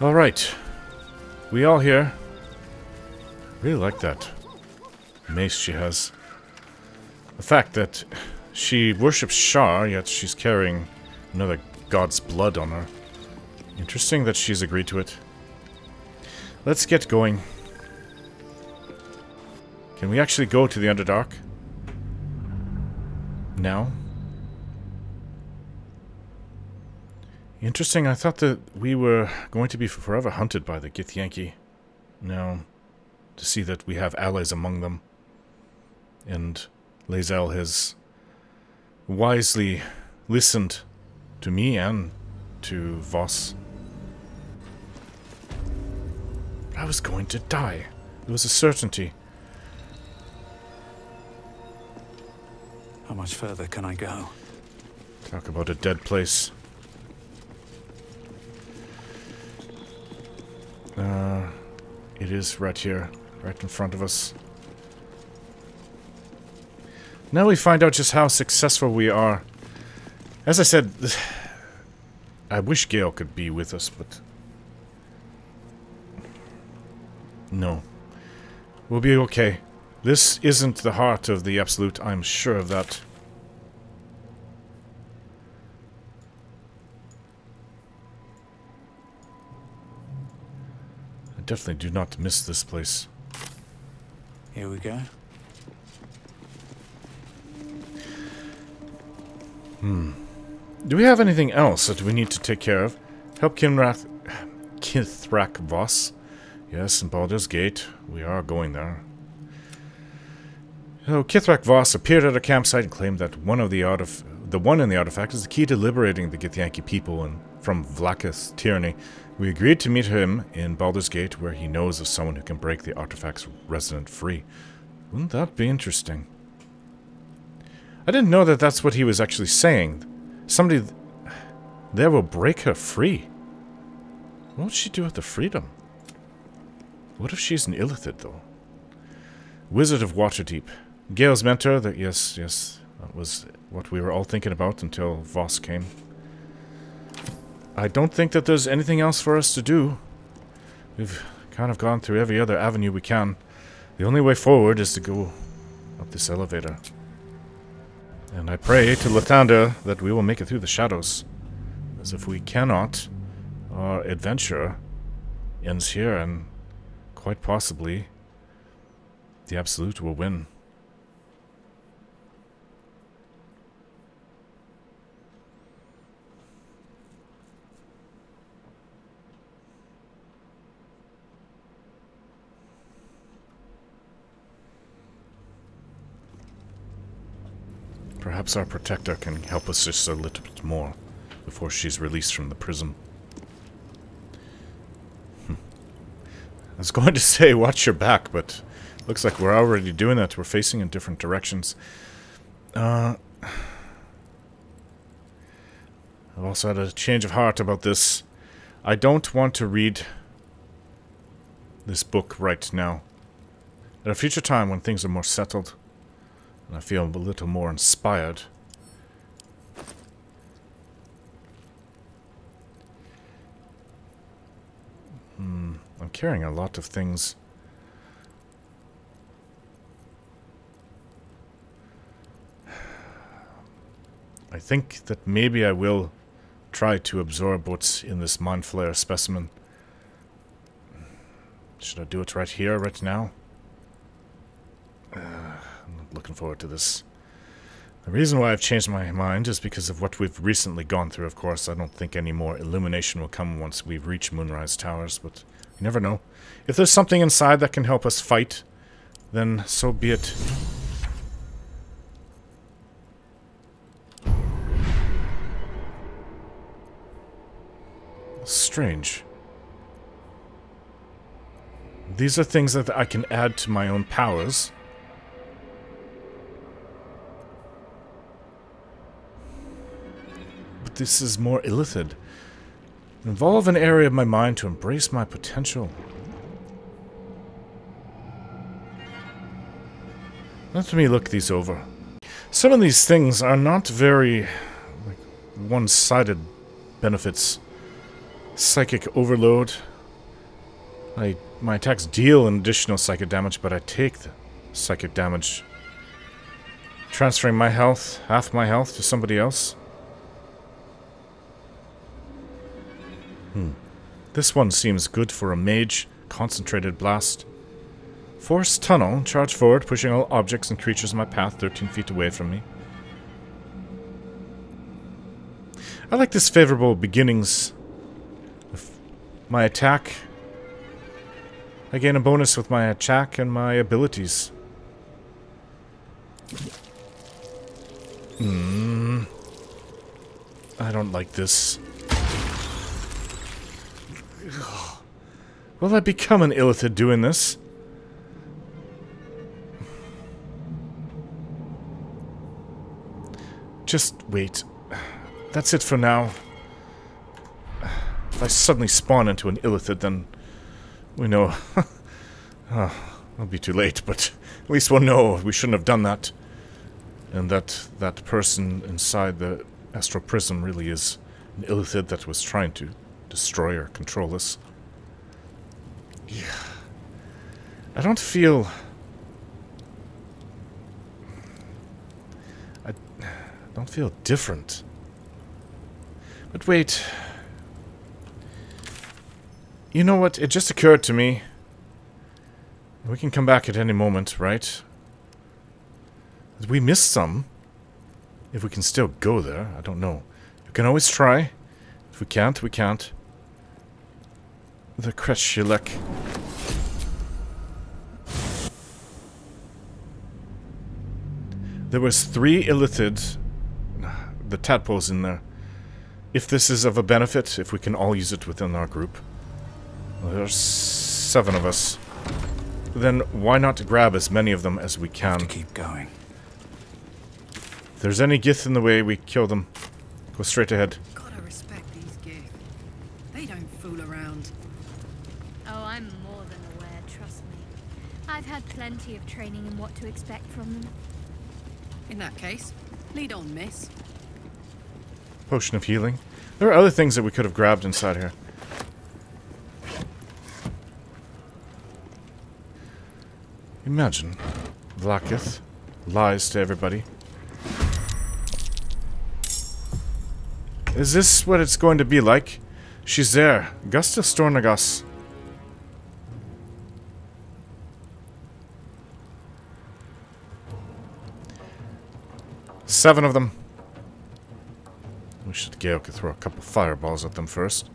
Alright. We all here. Really like that mace she has. The fact that she worships Shar, yet she's carrying another god's blood on her. Interesting that she's agreed to it. Let's get going. Can we actually go to the Underdark? Now? Interesting, I thought that we were going to be forever hunted by the Githyanki. Now, to see that we have allies among them. And Lae'Zel has wisely listened to me and to Voss. I was going to die. It was a certainty. How much further can I go? Talk about a dead place. It is right here, right in front of us. Now we find out just how successful we are. As I said, I wish Gale could be with us, but... no. We'll be okay. This isn't the heart of the Absolute, I'm sure of that. I definitely do not miss this place. Here we go. Do we have anything else that we need to take care of? Help Kith'Rak Voss. Yes, in Baldur's Gate. We are going there. So, Kith'Rak Voss appeared at a campsite and claimed that the one in the artifact is the key to liberating the Githyanki people and from Vlaakith's tyranny. We agreed to meet him in Baldur's Gate, where he knows of someone who can break the artifact's resident free. Wouldn't that be interesting? I didn't know that that's what he was actually saying. Somebody there will break her free. What would she do with the freedom? What if she's an illithid, though? Wizard of Waterdeep. Gale's mentor, yes, that was what we were all thinking about until Voss came. I don't think that there's anything else for us to do. We've kind of gone through every other avenue we can. The only way forward is to go up this elevator. And I pray to Lathander that we will make it through the shadows. As if we cannot, our adventure ends here, and quite possibly the Absolute will win. Perhaps our protector can help us just a little bit more before she's released from the prism. was going to say watch your back, but looks like we're already doing that. We're facing in different directions. I've also had a change of heart about this. I don't want to read this book right now. At a future time when things are more settled and I feel a little more inspired. I'm carrying a lot of things. I think that maybe I will try to absorb what's in this Mind Flayer specimen. Should I do it right here, right now? I'm not looking forward to this. The reason why I've changed my mind is because of what we've recently gone through, of course. I don't think any more illumination will come once we reach Moonrise Towers, but you never know. If there's something inside that can help us fight, then so be it. Strange. These are things that I can add to my own powers. But this is more illithid. Involve an area of my mind to embrace my potential. Let me look these over. Some of these things are not very one-sided benefits. Psychic overload. My attacks deal an additional psychic damage, but I take the psychic damage. Transferring my health, half my health, to somebody else. This one seems good for a mage. Concentrated blast. Force tunnel. Charge forward, pushing all objects and creatures in my path 13 feet away from me. I like this favorable beginnings. My attack. I gain a bonus with my attack and my abilities. I don't like this. Will I become an illithid doing this? Just wait. That's it for now. If I suddenly spawn into an illithid, then we know. It'll be too late, but at least we'll know we shouldn't have done that. And that person inside the astral prism really is an illithid that was trying to destroy or control us. Yeah. I don't feel different. But wait. You know what? It just occurred to me. We can come back at any moment, right? We missed some. If we can still go there, I don't know. We can always try. If we can't, we can't. The Creche. There was 3 illithids. The tadpoles in there. If this is of a benefit, if we can all use it within our group. Well, there's 7 of us. Then why not grab as many of them as we can? To keep going. If there's any Gith in the way, we kill them. Go straight ahead. Gotta respect these Gith. They don't fool around. Oh, I'm more than aware, trust me. I've had plenty of training in what to expect from them. In that case, lead on, miss. Potion of healing. There are other things that we could have grabbed inside here. Imagine. Vlaakith lies to everybody. Is this what it's going to be like? She's there. Gusta Stornagas. Seven of them. We should Gale could throw a couple fireballs at them first.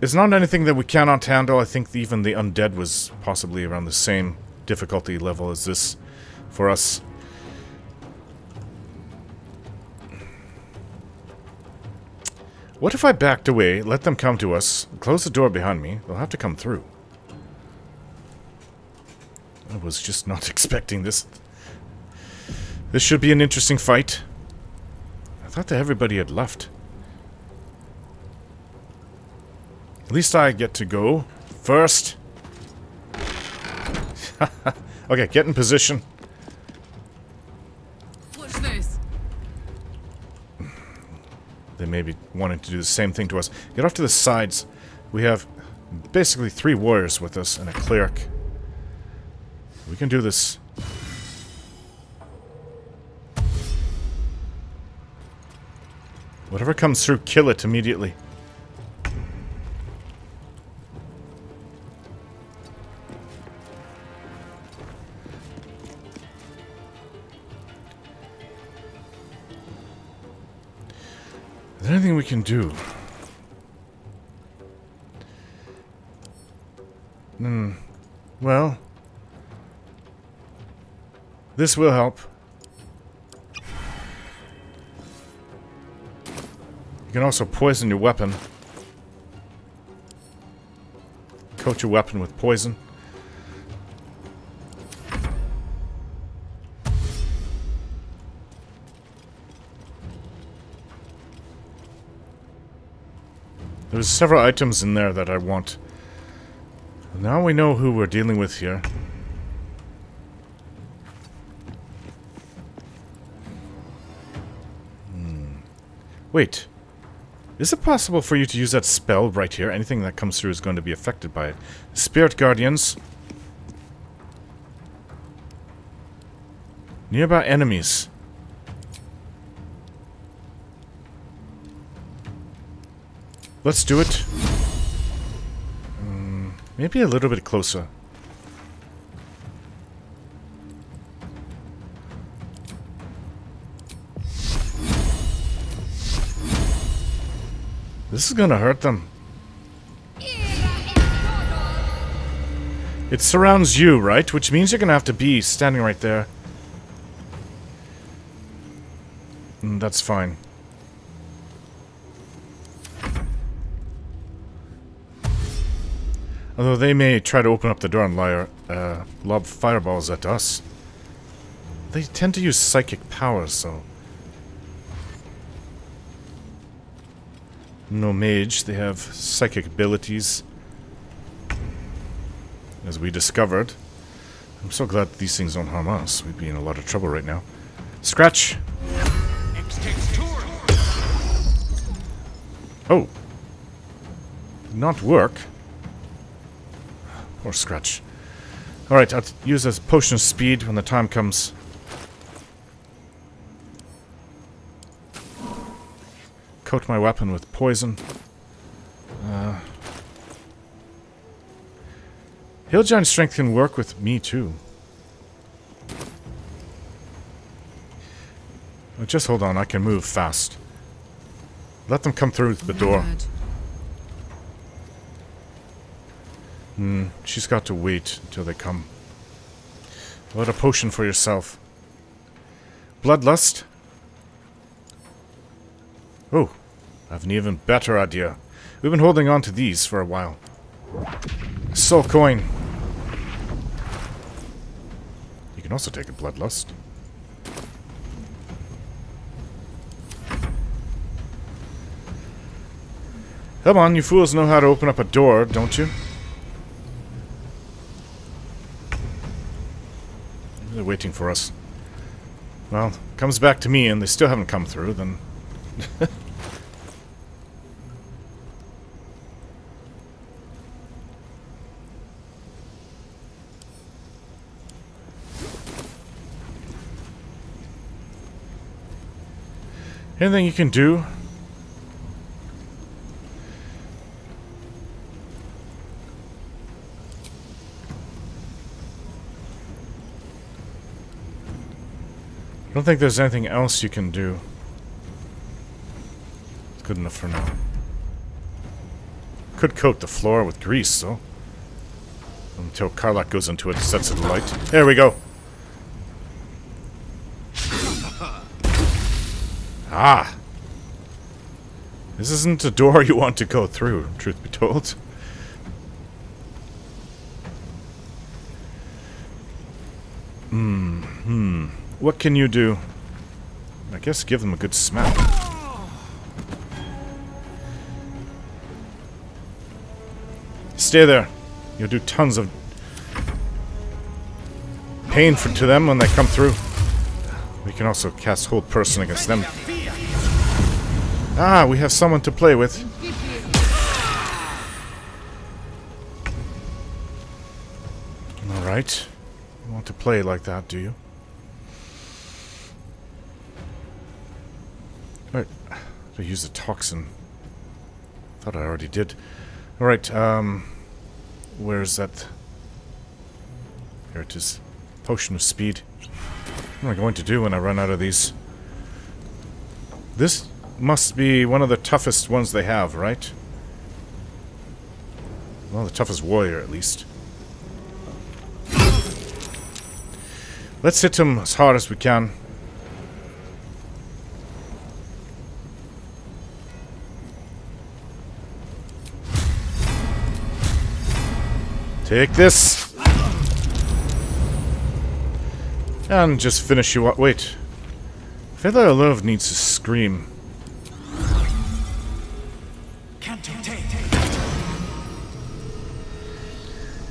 It's not anything that we cannot handle. I think even the undead was possibly around the same difficulty level as this for us. What if I backed away, let them come to us, close the door behind me? They'll have to come through. was just not expecting this. This should be an interesting fight. I thought that everybody had left. At least I get to go first. Okay, get in position. Watch this. They may be wanting to do the same thing to us. Get off to the sides. We have basically 3 warriors with us and a cleric. We can do this. Whatever comes through, kill it immediately. Is there anything we can do? Well, this will help. You can also poison your weapon. Coat your weapon with poison. There's several items in there that I want. Now we know who we're dealing with here. Wait. Is it possible for you to use that spell right here? Anything that comes through is going to be affected by it. Spirit Guardians. Nearby enemies. Let's do it. Maybe a little bit closer. This is gonna hurt them. It surrounds you, right? Which means you're gonna have to be standing right there. That's fine. Although they may try to open up the door and lob fireballs at us. They tend to use psychic powers, so... No mage, they have psychic abilities. As we discovered. I'm so glad these things don't harm us. We'd be in a lot of trouble right now. Scratch! Oh! Did not work. Poor Scratch. Alright, I'll use a potion of speed when the time comes. Coat my weapon with poison. Heal Giant Strength can work with me too. Oh, just hold on, I can move fast. Let them come through the door. She's got to wait until they come. What a potion for yourself. Bloodlust. Oh, I have an even better idea. We've been holding on to these for a while. Soul coin. You can also take a bloodlust. Come on, you fools know how to open up a door, don't you? They're waiting for us. Well, comes back to me and they still haven't come through, then... Anything you can do? I don't think there's anything else you can do. It's good enough for now. Could coat the floor with grease, though. Until Karlach goes into it and sets it alight. There we go! Ah! This isn't a door you want to go through, truth be told. What can you do? I guess give them a good smack. Stay there. You'll do tons of pain to them when they come through. We can also cast Hold Person against them. Ah, we have someone to play with. Alright. You want to play like that, do you? Alright. I use a toxin. Thought I already did. Alright, where's that? Here it is. Potion of speed. What am I going to do when I run out of these? This must be one of the toughest ones they have, right? Well, the toughest warrior, at least. Let's hit him as hard as we can. Take this! And just finish you up. Wait. Feather of Love needs to scream.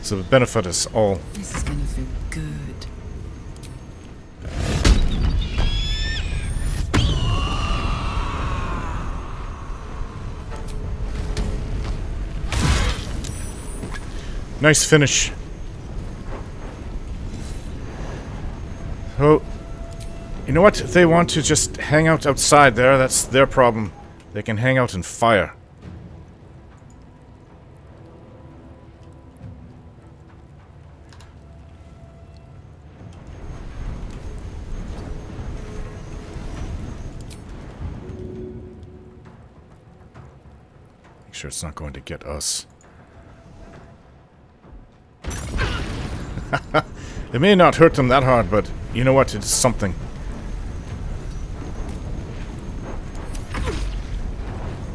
So it benefit us all. This is gonna feel good. Nice finish. Oh, you know what? If they want to just hang out outside there, that's their problem. They can hang out in fire. Make sure it's not going to get us. It may not hurt them that hard, but you know what? It's something.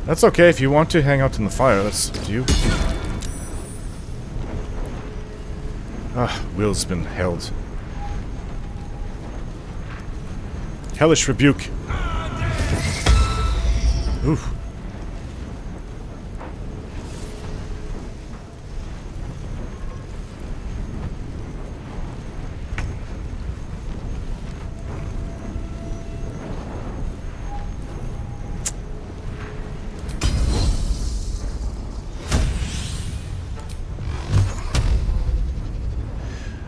That's okay if you want to hang out in the fire. That's up to you. Ah, Will's been held. Hellish Rebuke. Oof.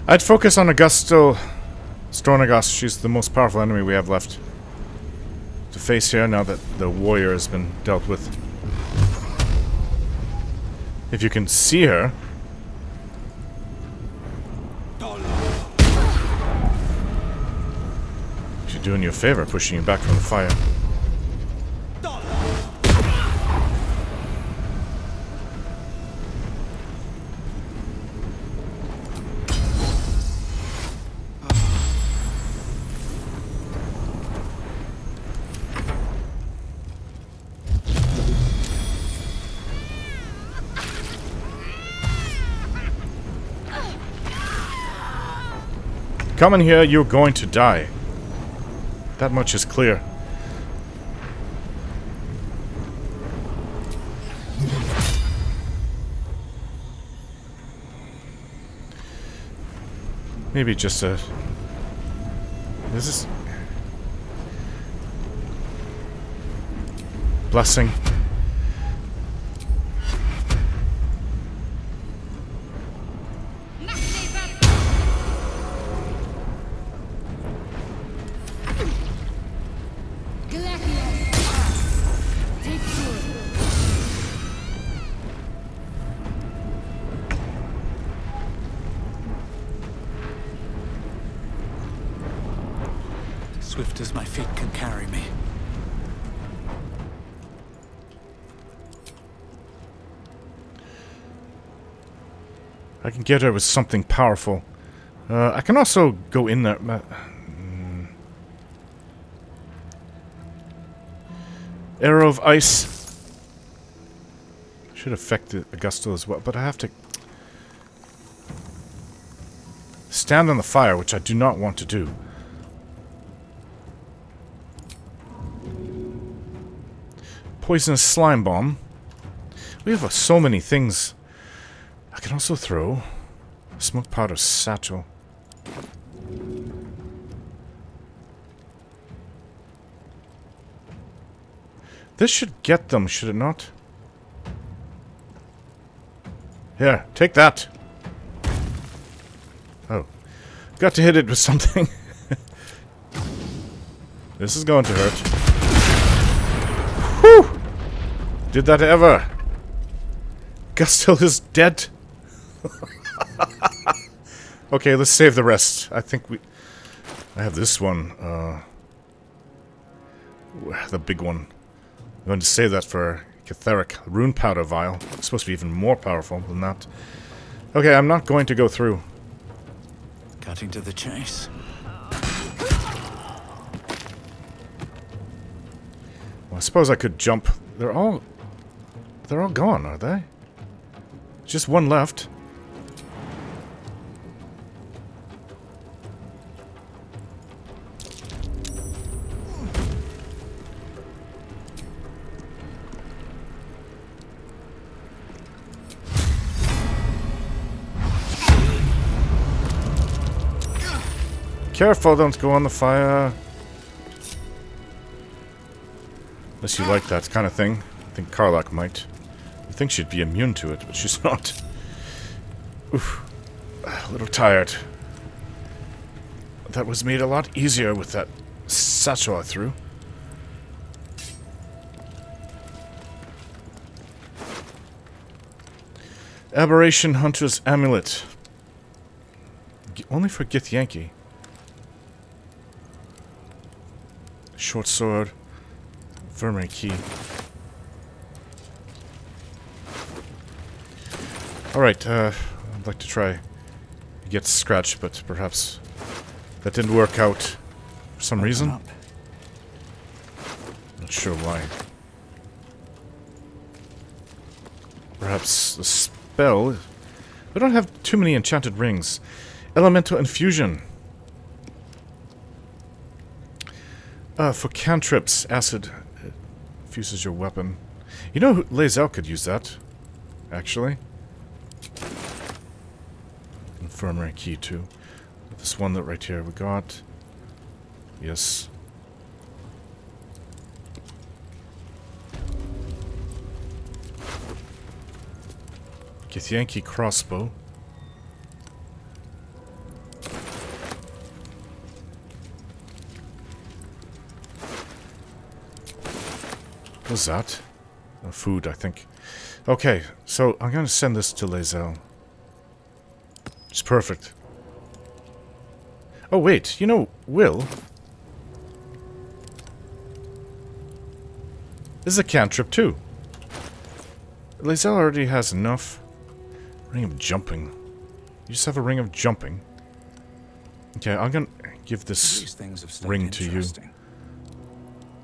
I'd focus on Stornagast. She's the most powerful enemy we have left to face here now that the warrior has been dealt with. If you can see her. She's doing you a favor, pushing you back from the fire. Come in here, you're going to die. That much is clear. Maybe just a... This is... Blessing. Swift as my feet can carry me. I can get her with something powerful. I can also go in there. Arrow of Ice. Should affect the Augusto as well, but I have to... stand on the fire, which I do not want to do. Poisonous slime bomb. We have so many things. I can also throw smoke powder satchel. This should get them, should it not? Here, take that. Oh. Got to hit it with something. This is going to hurt. Whew! Did that ever? Gustil is dead. Okay, let's save the rest. I think I have this one. The big one. I'm going to save that for Kith'Rak. Rune powder vial. It's supposed to be even more powerful than that. Okay, I'm not going to go through. Cutting to the chase. Well, I suppose I could jump. They're all gone, are they? Just one left. Careful, don't go on the fire. Unless you like that kind of thing. I think Karlach might. I think she'd be immune to it, but she's not. Oof. A little tired. That was made a lot easier with that satchel I threw. Aberration Hunter's Amulet. Only for Githyanki. Short sword. Infirmary key. Alright, I'd like to try to get scratched, but perhaps that didn't work out for some reason. Not sure why. Perhaps the spell... We don't have too many enchanted rings. Elemental infusion. For cantrips, acid fuses your weapon. You know, Lae'Zel could use that, actually. Infirmary key, too. This one that right here we got. Yes. Githyanki crossbow. What's that? Food, I think. Okay, so I'm going to send this to Lae'Zel. It's perfect. Oh, wait. You know, Will. This is a cantrip, too. Lae'Zel already has enough. Ring of jumping. You just have a ring of jumping. Okay, I'm going to give this ring to you.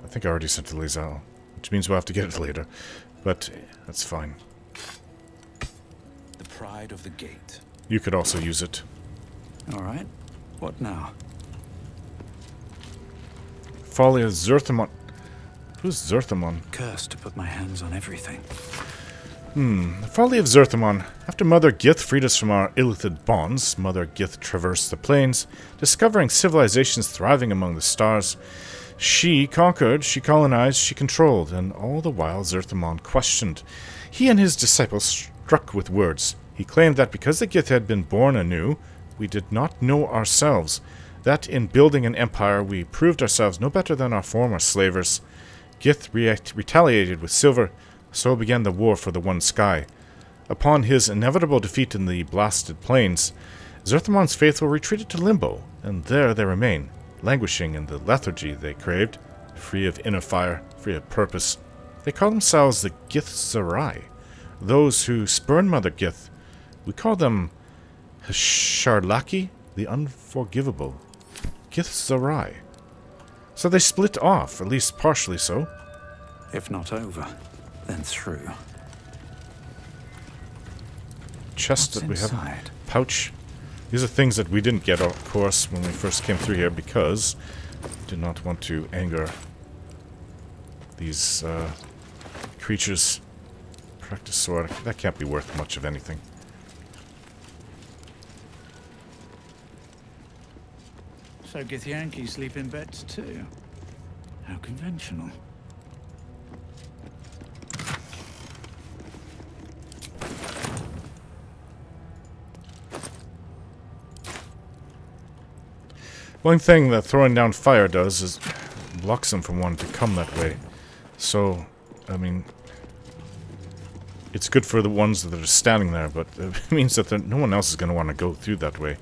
I think I already sent it to Lae'Zel. Which means we'll have to get it later. But that's fine. The pride of the gate. You could also use it. Alright. What now? Folly of Zerthamon. Who's Zerthamon? Cursed to put my hands on everything. The Folly of Zerthamon. After Mother Gith freed us from our illithid bonds, Mother Gith traversed the plains, discovering civilizations thriving among the stars. She conquered, she colonized, she controlled, and all the while Zerthamon questioned. He and his disciples struck with words. He claimed that because the Gith had been born anew, we did not know ourselves, that in building an empire we proved ourselves no better than our former slavers. Gith retaliated with silver, so began the war for the one sky. Upon his inevitable defeat in the blasted plains, Zerthamon's faithful retreated to Limbo, and there they remain, languishing in the lethargy they craved, free of inner fire, free of purpose. They call themselves the Gith'Rak, those who spurn Mother Gith. We call them Sharlaki, the unforgivable. Gith'Rak. So they split off, at least partially so. If not over, then through. Chest that we have. Pouch. These are things that we didn't get, of course, when we first came through here, because we did not want to anger these creatures. Practice sword. That can't be worth much of anything. So Githyanki sleep in beds too. How conventional. One thing that throwing down fire does is blocks them from wanting to come that way. So, I mean, it's good for the ones that are standing there, but it means that no one else is going to want to go through that way.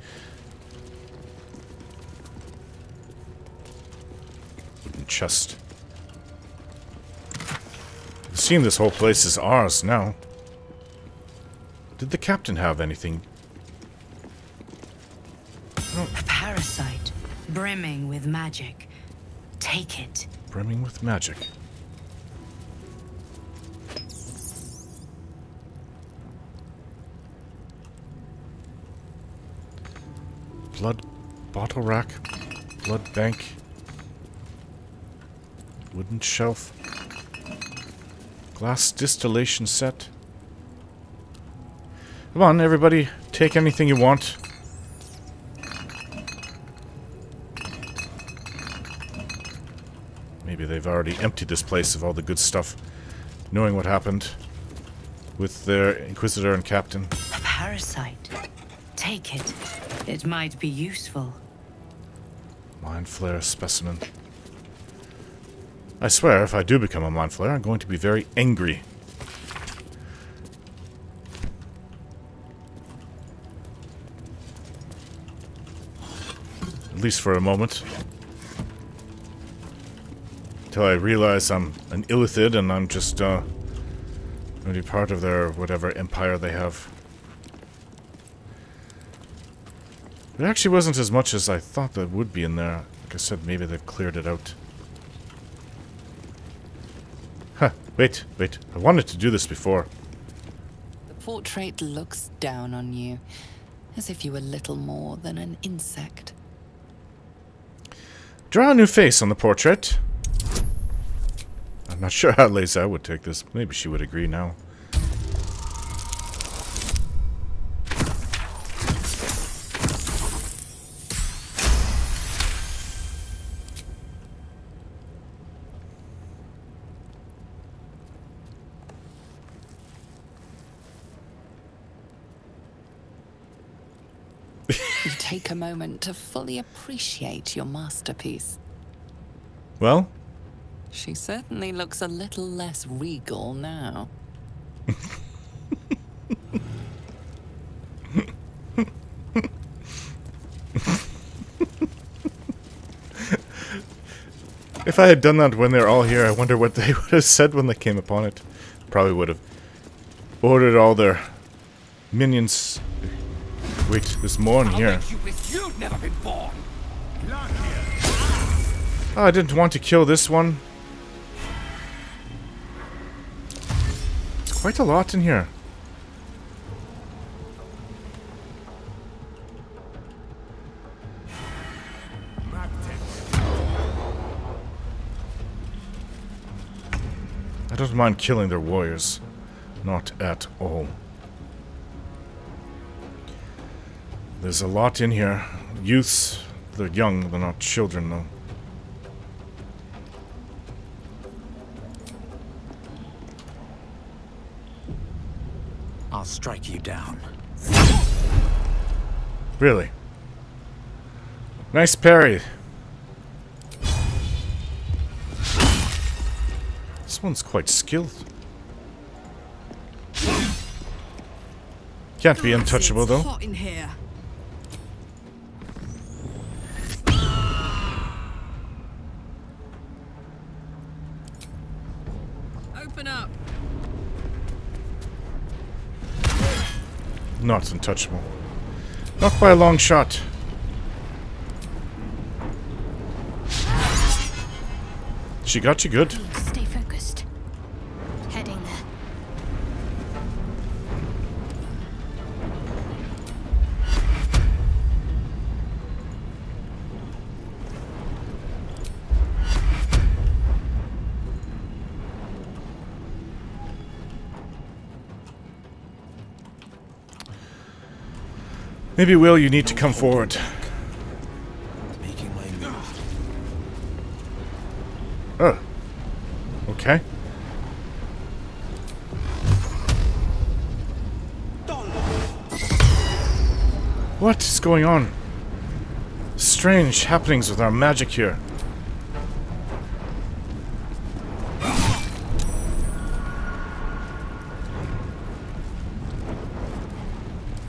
Wooden chest. It seems this whole place is ours now. Did the captain have anything? A parasite, brimming with magic. Take it. Brimming with magic. Blood bottle rack. Blood bank. Wooden shelf. Glass distillation set. Come on, everybody. Take anything you want. Maybe they've already emptied this place of all the good stuff, knowing what happened with their Inquisitor and Captain. A parasite. Take it. It might be useful. Mind Flayer specimen. I swear, if I do become a Mind Flayer, I'm going to be very angry. At least for a moment. Until I realize I'm an Illithid and I'm just going to be part of their whatever empire they have. It actually wasn't as much as I thought there would be in there. Like I said, maybe they've cleared it out. Huh, wait. I wanted to do this before. The portrait looks down on you, as if you were little more than an insect. Draw a new face on the portrait. I'm not sure how Lae'Zel would take this. Maybe she would agree now. You take a moment to fully appreciate your masterpiece. Well? She certainly looks a little less regal now. If I had done that when they're all here, I wonder what they would have said when they came upon it. Probably would have ordered all their minions. Wait, there's more in here. You've never been born. Oh, I didn't want to kill this one. It's quite a lot in here. I don't mind killing their warriors. Not at all. There's a lot in here. Youths, they're young, they're not children though. I'll strike you down. Really? Nice parry. This one's quite skilled. Can't be untouchable though. Hot in here. Open up. Not untouchable. Not by a long shot. She got you good. Stay focused. Heading there. Maybe, Will, you need to come forward. Making my move. Oh. Okay. What is going on? Strange happenings with our magic here.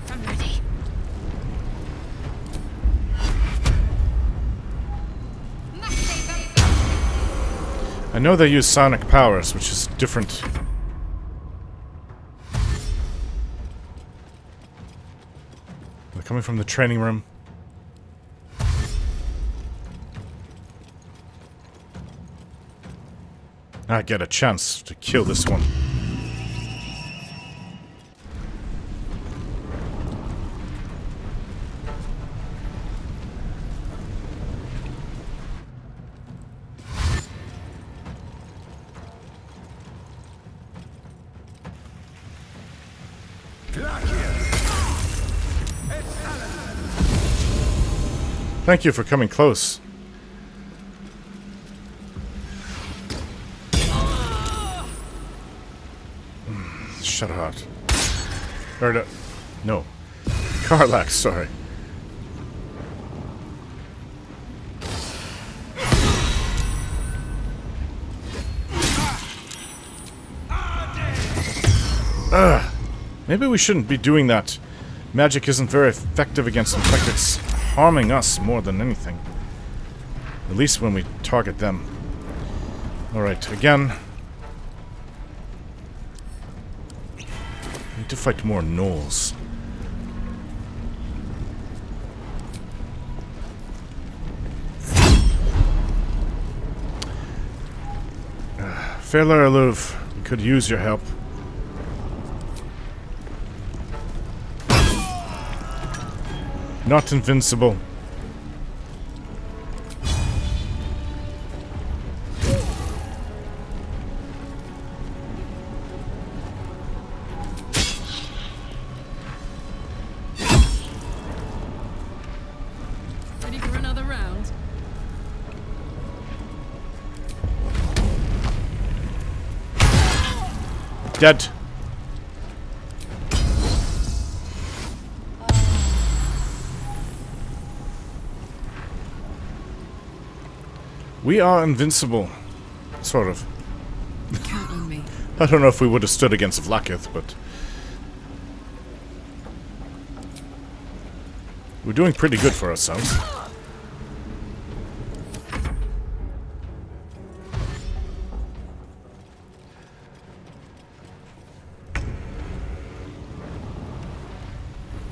I'm ready. I know they use sonic powers, which is different. They're coming from the training room. I get a chance to kill this one. Thank you for coming close. Shadowheart. Or no. Karlach, sorry. Maybe we shouldn't be doing that. Magic isn't very effective against them. In fact, it's harming us more than anything. At least when we target them. Alright, again. Need to fight more gnolls. Fairler Aloof, we could use your help. Not invincible. Ready for another round? Dead. We are invincible. Sort of. Count on me. I don't know if we would have stood against Vlaakith, but... we're doing pretty good for ourselves.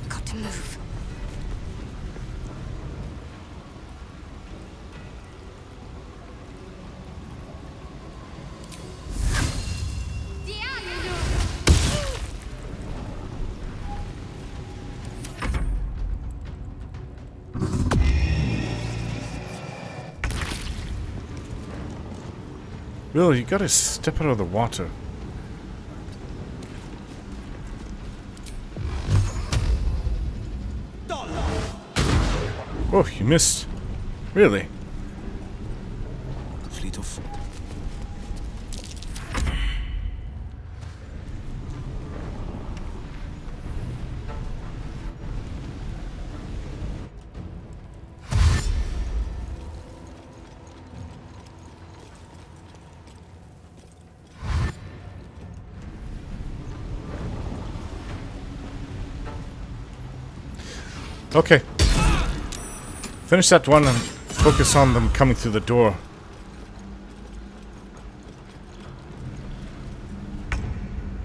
Got to move. Will, you gotta step out of the water. Oh, you missed. Really? Fleet of foot. Okay. Finish that one and focus on them coming through the door.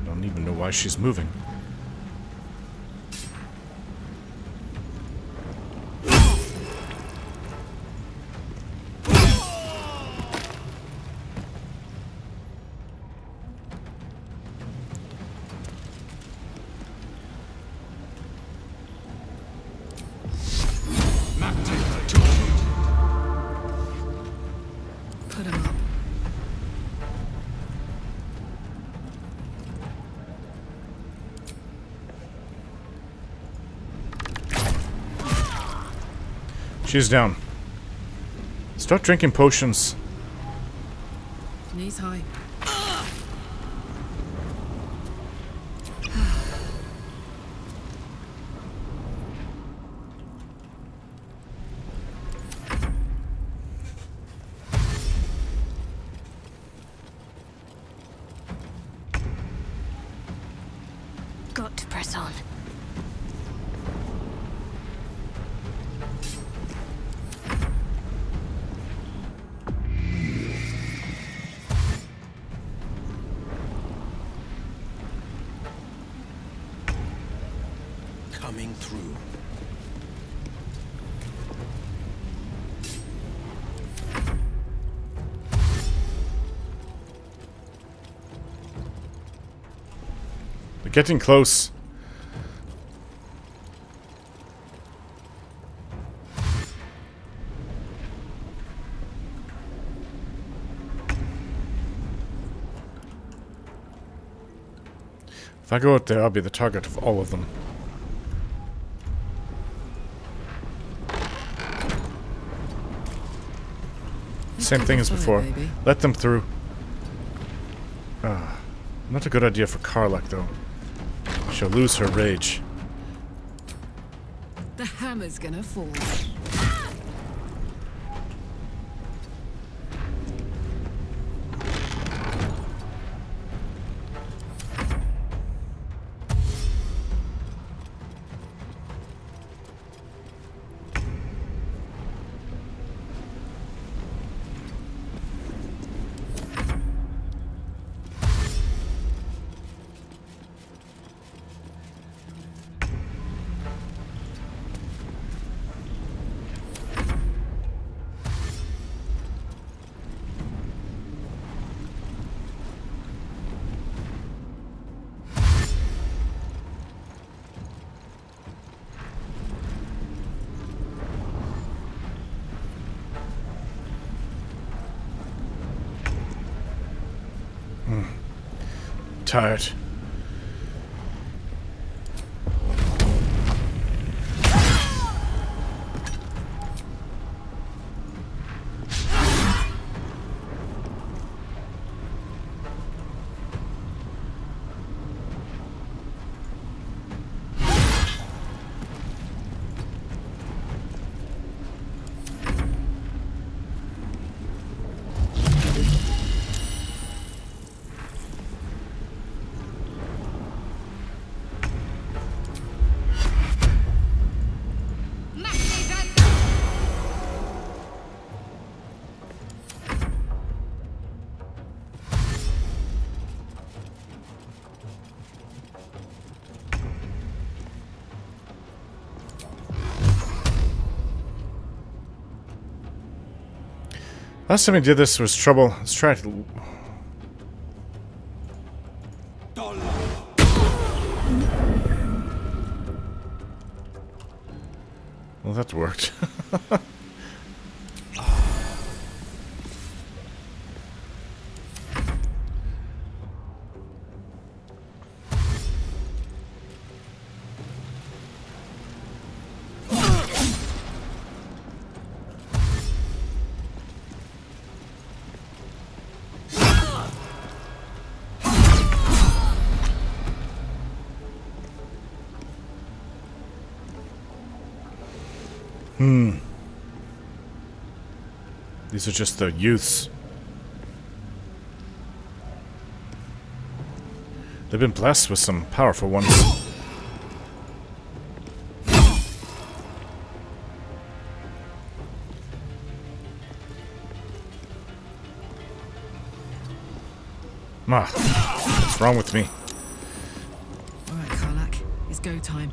Don't even know why she's moving. Put him up. She's down. Start drinking potions. Knees high. Got to press on. Coming through. They're getting close. If I go out there, I'll be the target of all of them. Same thing as before. Let them through. Not a good idea for Karlach, though. She'll lose her rage. The hammer's gonna fall. Tired. Last time we did this was trouble. Let's try it. Well, that worked. These are just the youths. They've been blessed with some powerful ones. What's wrong with me? All right, Karlach, it's go time.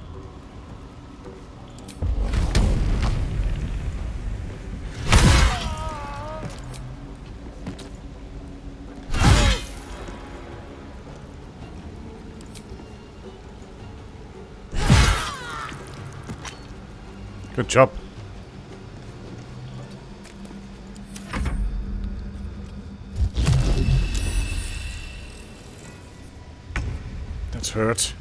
Good job. That's hurt.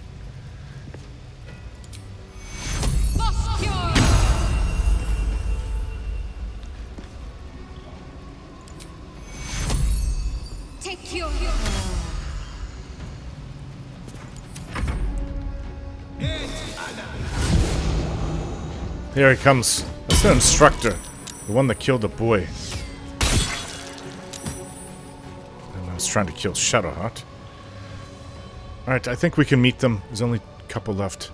Take your... Here he comes. That's the instructor. The one that killed the boy. And I was trying to kill Shadowheart. Alright, I think we can meet them. There's only a couple left.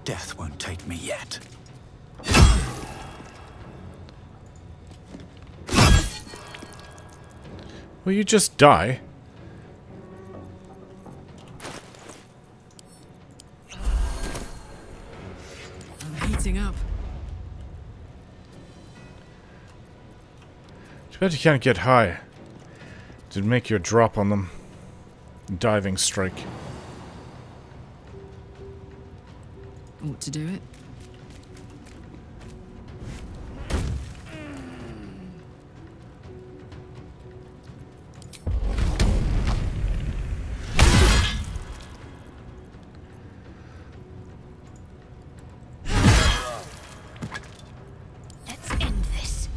Death won't take me yet. Will you just die? I'm heating up. Too bad you can't get high. To make your drop on them. Diving strike. Ought to do it. Let's end this.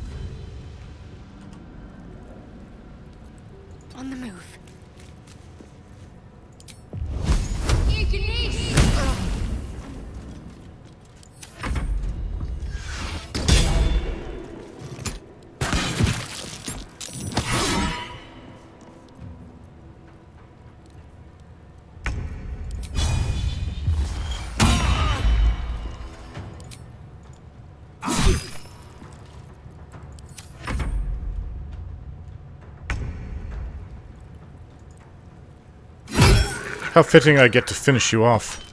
On the move. How fitting I get to finish you off.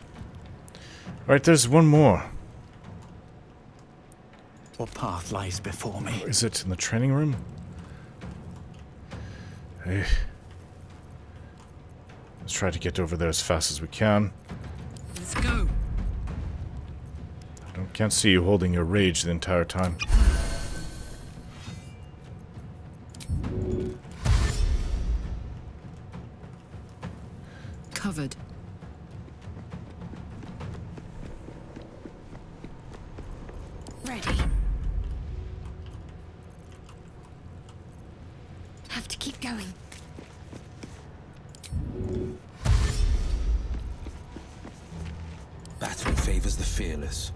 Alright, there's one more. What path lies before me? Is it in the training room? Hey. Let's try to get over there as fast as we can. Let's go. Can't see you holding your rage the entire time. Covered. Ready. Have to keep going. Battle favors the fearless.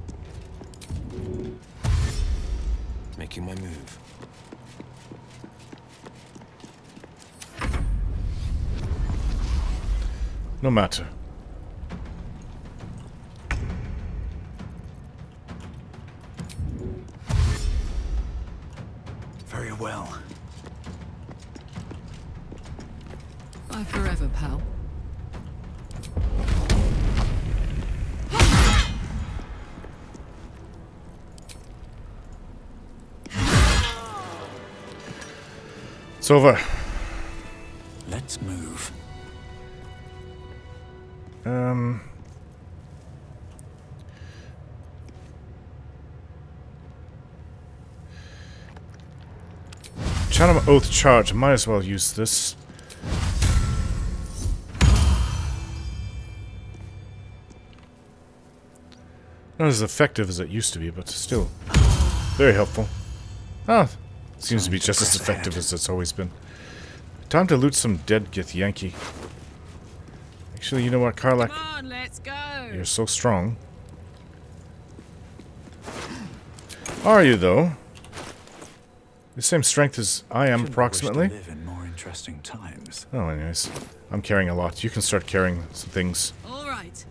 Making my move. No matter. Very well. Bye forever, pal. It's over. Let's move. Channel Oath charge. Might as well use this. Not as effective as it used to be, but still very helpful. Ah, seems to be just as effective as it's always been. Time to loot some dead Githyanki. Actually, you know what, Karlach? Come on, let's go. You're so strong. Are you, though? The same strength as I am, approximately. Live in more interesting times. Oh, anyways. I'm carrying a lot. You can start carrying some things. All right.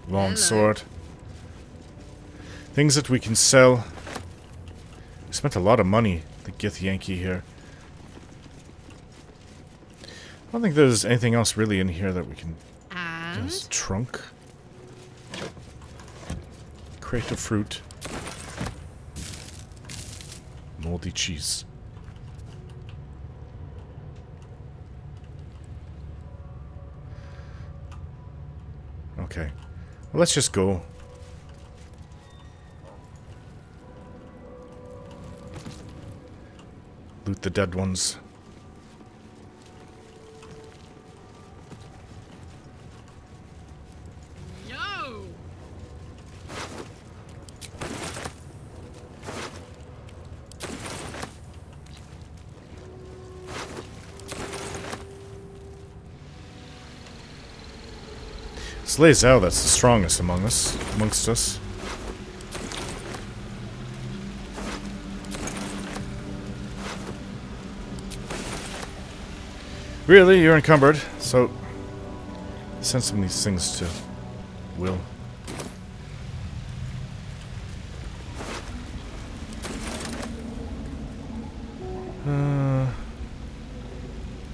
Long sword. Things that we can sell. We spent a lot of money, the Githyanki here. I don't think there's anything else really in here that we can... There's trunk. Crate of fruit. Moldy cheese. Okay. Well, let's just go. Loot the dead ones. No! It's Lae'Zel that's the strongest amongst us. Really? You're encumbered, so send some of these things to Will.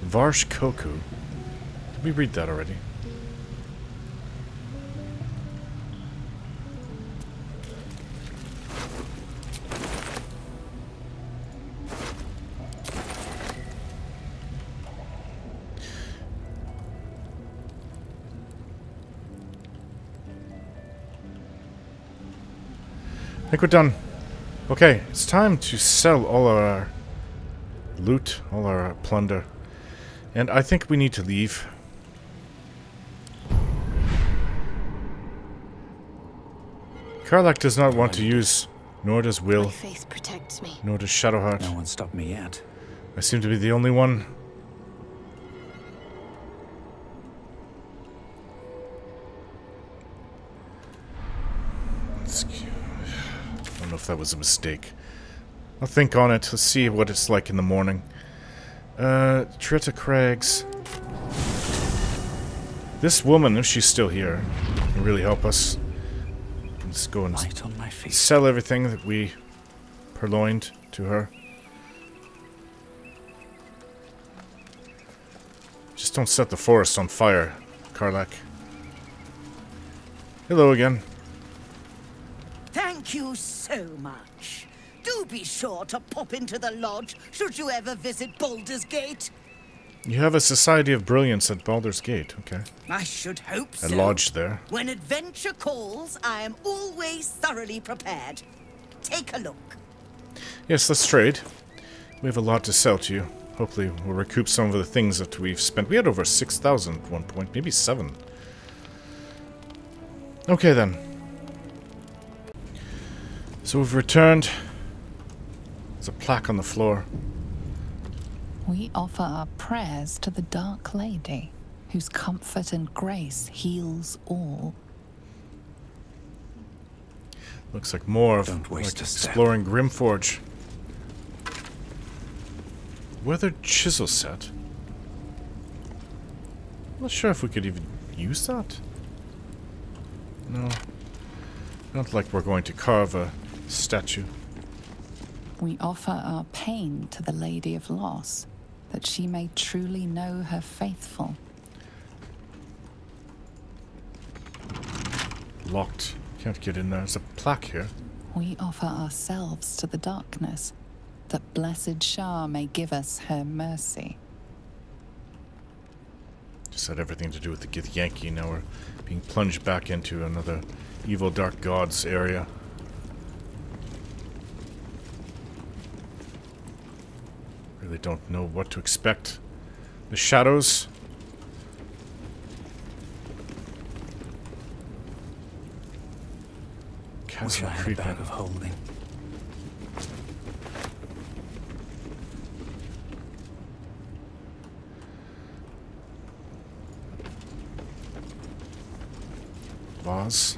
Varsh Koku. Did we read that already? I think we're done. Okay, it's time to sell all our loot, all our plunder. And I think we need to leave. Kith'Rak does not want to use, nor does Will. My faith protects me. Nor does Shadowheart. No one stopped me yet. I seem to be the only one. I don't know if that was a mistake. I'll think on it. Let's see what it's like in the morning. Trita Crags. This woman, if she's still here, can really help us. Let's go and sell everything that we purloined to her. Just don't set the forest on fire, Kith'Rak. Hello again. Thank you so much. Do be sure to pop into the lodge should you ever visit Baldur's Gate. You have a Society of Brilliance at Baldur's Gate, okay. I should hope so. A lodge there. When adventure calls, I am always thoroughly prepared. Take a look. Yes, let's trade. We have a lot to sell to you. Hopefully we'll recoup some of the things that we've spent. We had over 6,000 at one point, maybe 7. Okay then. So we've returned. There's a plaque on the floor. We offer our prayers to the Dark Lady, whose comfort and grace heals all. Looks like more of like exploring Grymforge. Weathered chisel set. Not sure if we could even use that. No. Not like we're going to carve a statue. We offer our pain to the Lady of Loss, that she may truly know her faithful. Locked. Can't get in there. There's a plaque here. We offer ourselves to the darkness, that blessed Shah may give us her mercy. Just had everything to do with the Gith'Yanki. Now we're being plunged back into another evil dark gods area. Really don't know what to expect. The shadows. Chasm creeping. Bag of holding. Vase.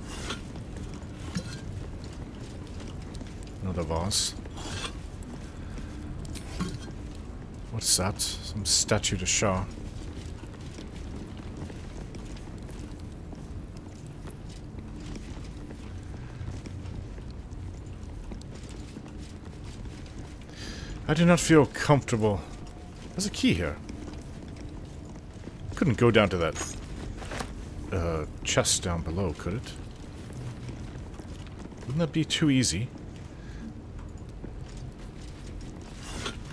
Another vase. What's that? Some statue to Shah. I do not feel comfortable. There's a key here. Couldn't go down to that chest down below, could it? Wouldn't that be too easy?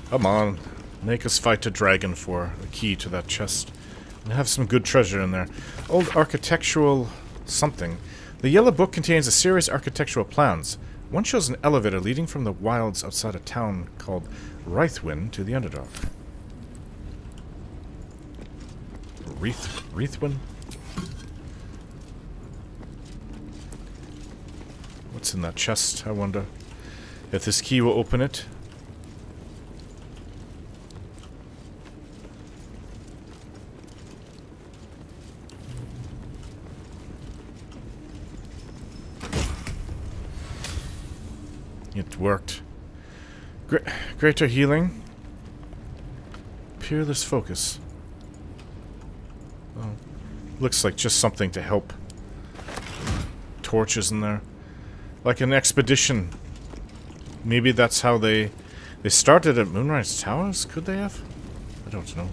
Come on. Make us fight a dragon for a key to that chest. And have some good treasure in there. Old architectural something. The yellow book contains a series of architectural plans. One shows an elevator leading from the wilds outside a town called Rythwin to the Underdark. Rythwin? What's in that chest, I wonder? If this key will open it. It worked. Greater healing. Peerless focus. Oh, looks like just something to help. Torches in there. Like an expedition. Maybe that's how they started at Moonrise Towers? Could they have? I don't know.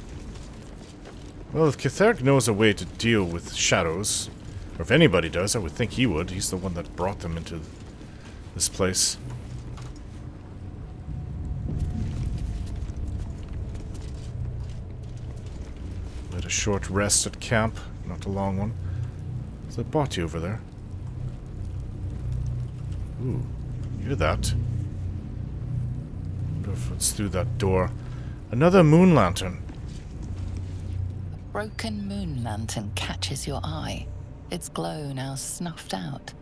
Well, if Kith'Rak knows a way to deal with shadows, or if anybody does, I would think he would. He's the one that brought them into this place. We had a short rest at camp, not a long one. There's a body over there. Ooh, you hear that? I wonder if it's through that door. Another moon lantern. A broken moon lantern catches your eye. Its glow now snuffed out.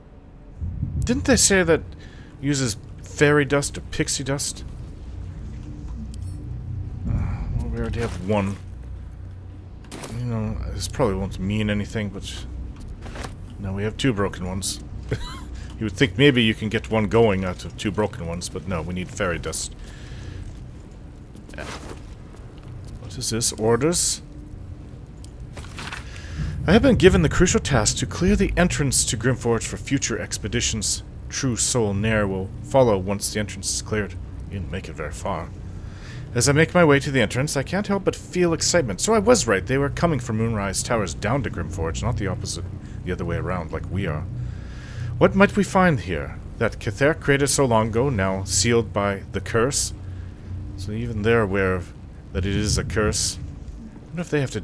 Didn't they say that uses fairy dust or pixie dust? Well, we already have one. You know, this probably won't mean anything, but now we have two broken ones. You would think maybe you can get one going out of two broken ones, but no, we need fairy dust. What is this? Orders? I have been given the crucial task to clear the entrance to Grymforge for future expeditions. True soul Nair will follow once the entrance is cleared. You didn't make it very far. As I make my way to the entrance, I can't help but feel excitement. So I was right, they were coming from Moonrise Towers down to Grymforge, not the opposite, the other way around, like we are. What might we find here? That Kith'Rak created so long ago, now sealed by the curse? So even they're aware of that it is a curse. I wonder if they have to...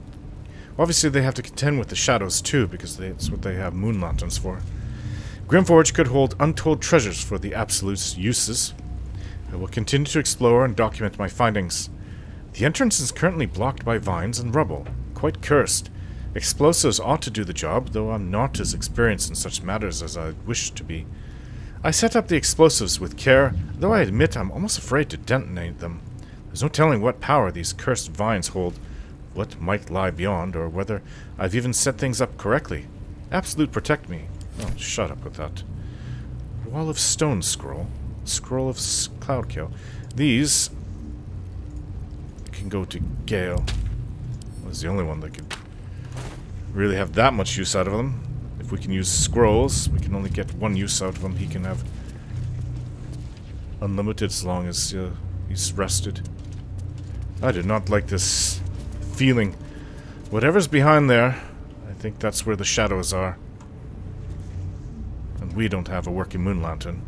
Obviously they have to contend with the shadows too, because that's what they have moon lanterns for. Grymforge could hold untold treasures for the Absolute's uses. I will continue to explore and document my findings. The entrance is currently blocked by vines and rubble. Quite cursed. Explosives ought to do the job, though I'm not as experienced in such matters as I wish to be. I set up the explosives with care, though I admit I'm almost afraid to detonate them. There's no telling what power these cursed vines hold, what might lie beyond, or whether I've even set things up correctly. Absolute protect me. Oh, shut up with that. Wall of stone scroll. Scroll of cloud kill. These can go to Gale. Was the only one that could really have that much use out of them. If we can use scrolls, we can only get one use out of them. He can have unlimited as long as he's rested. I did not like this feeling. Whatever's behind there, I think that's where the shadows are. And we don't have a working moon lantern.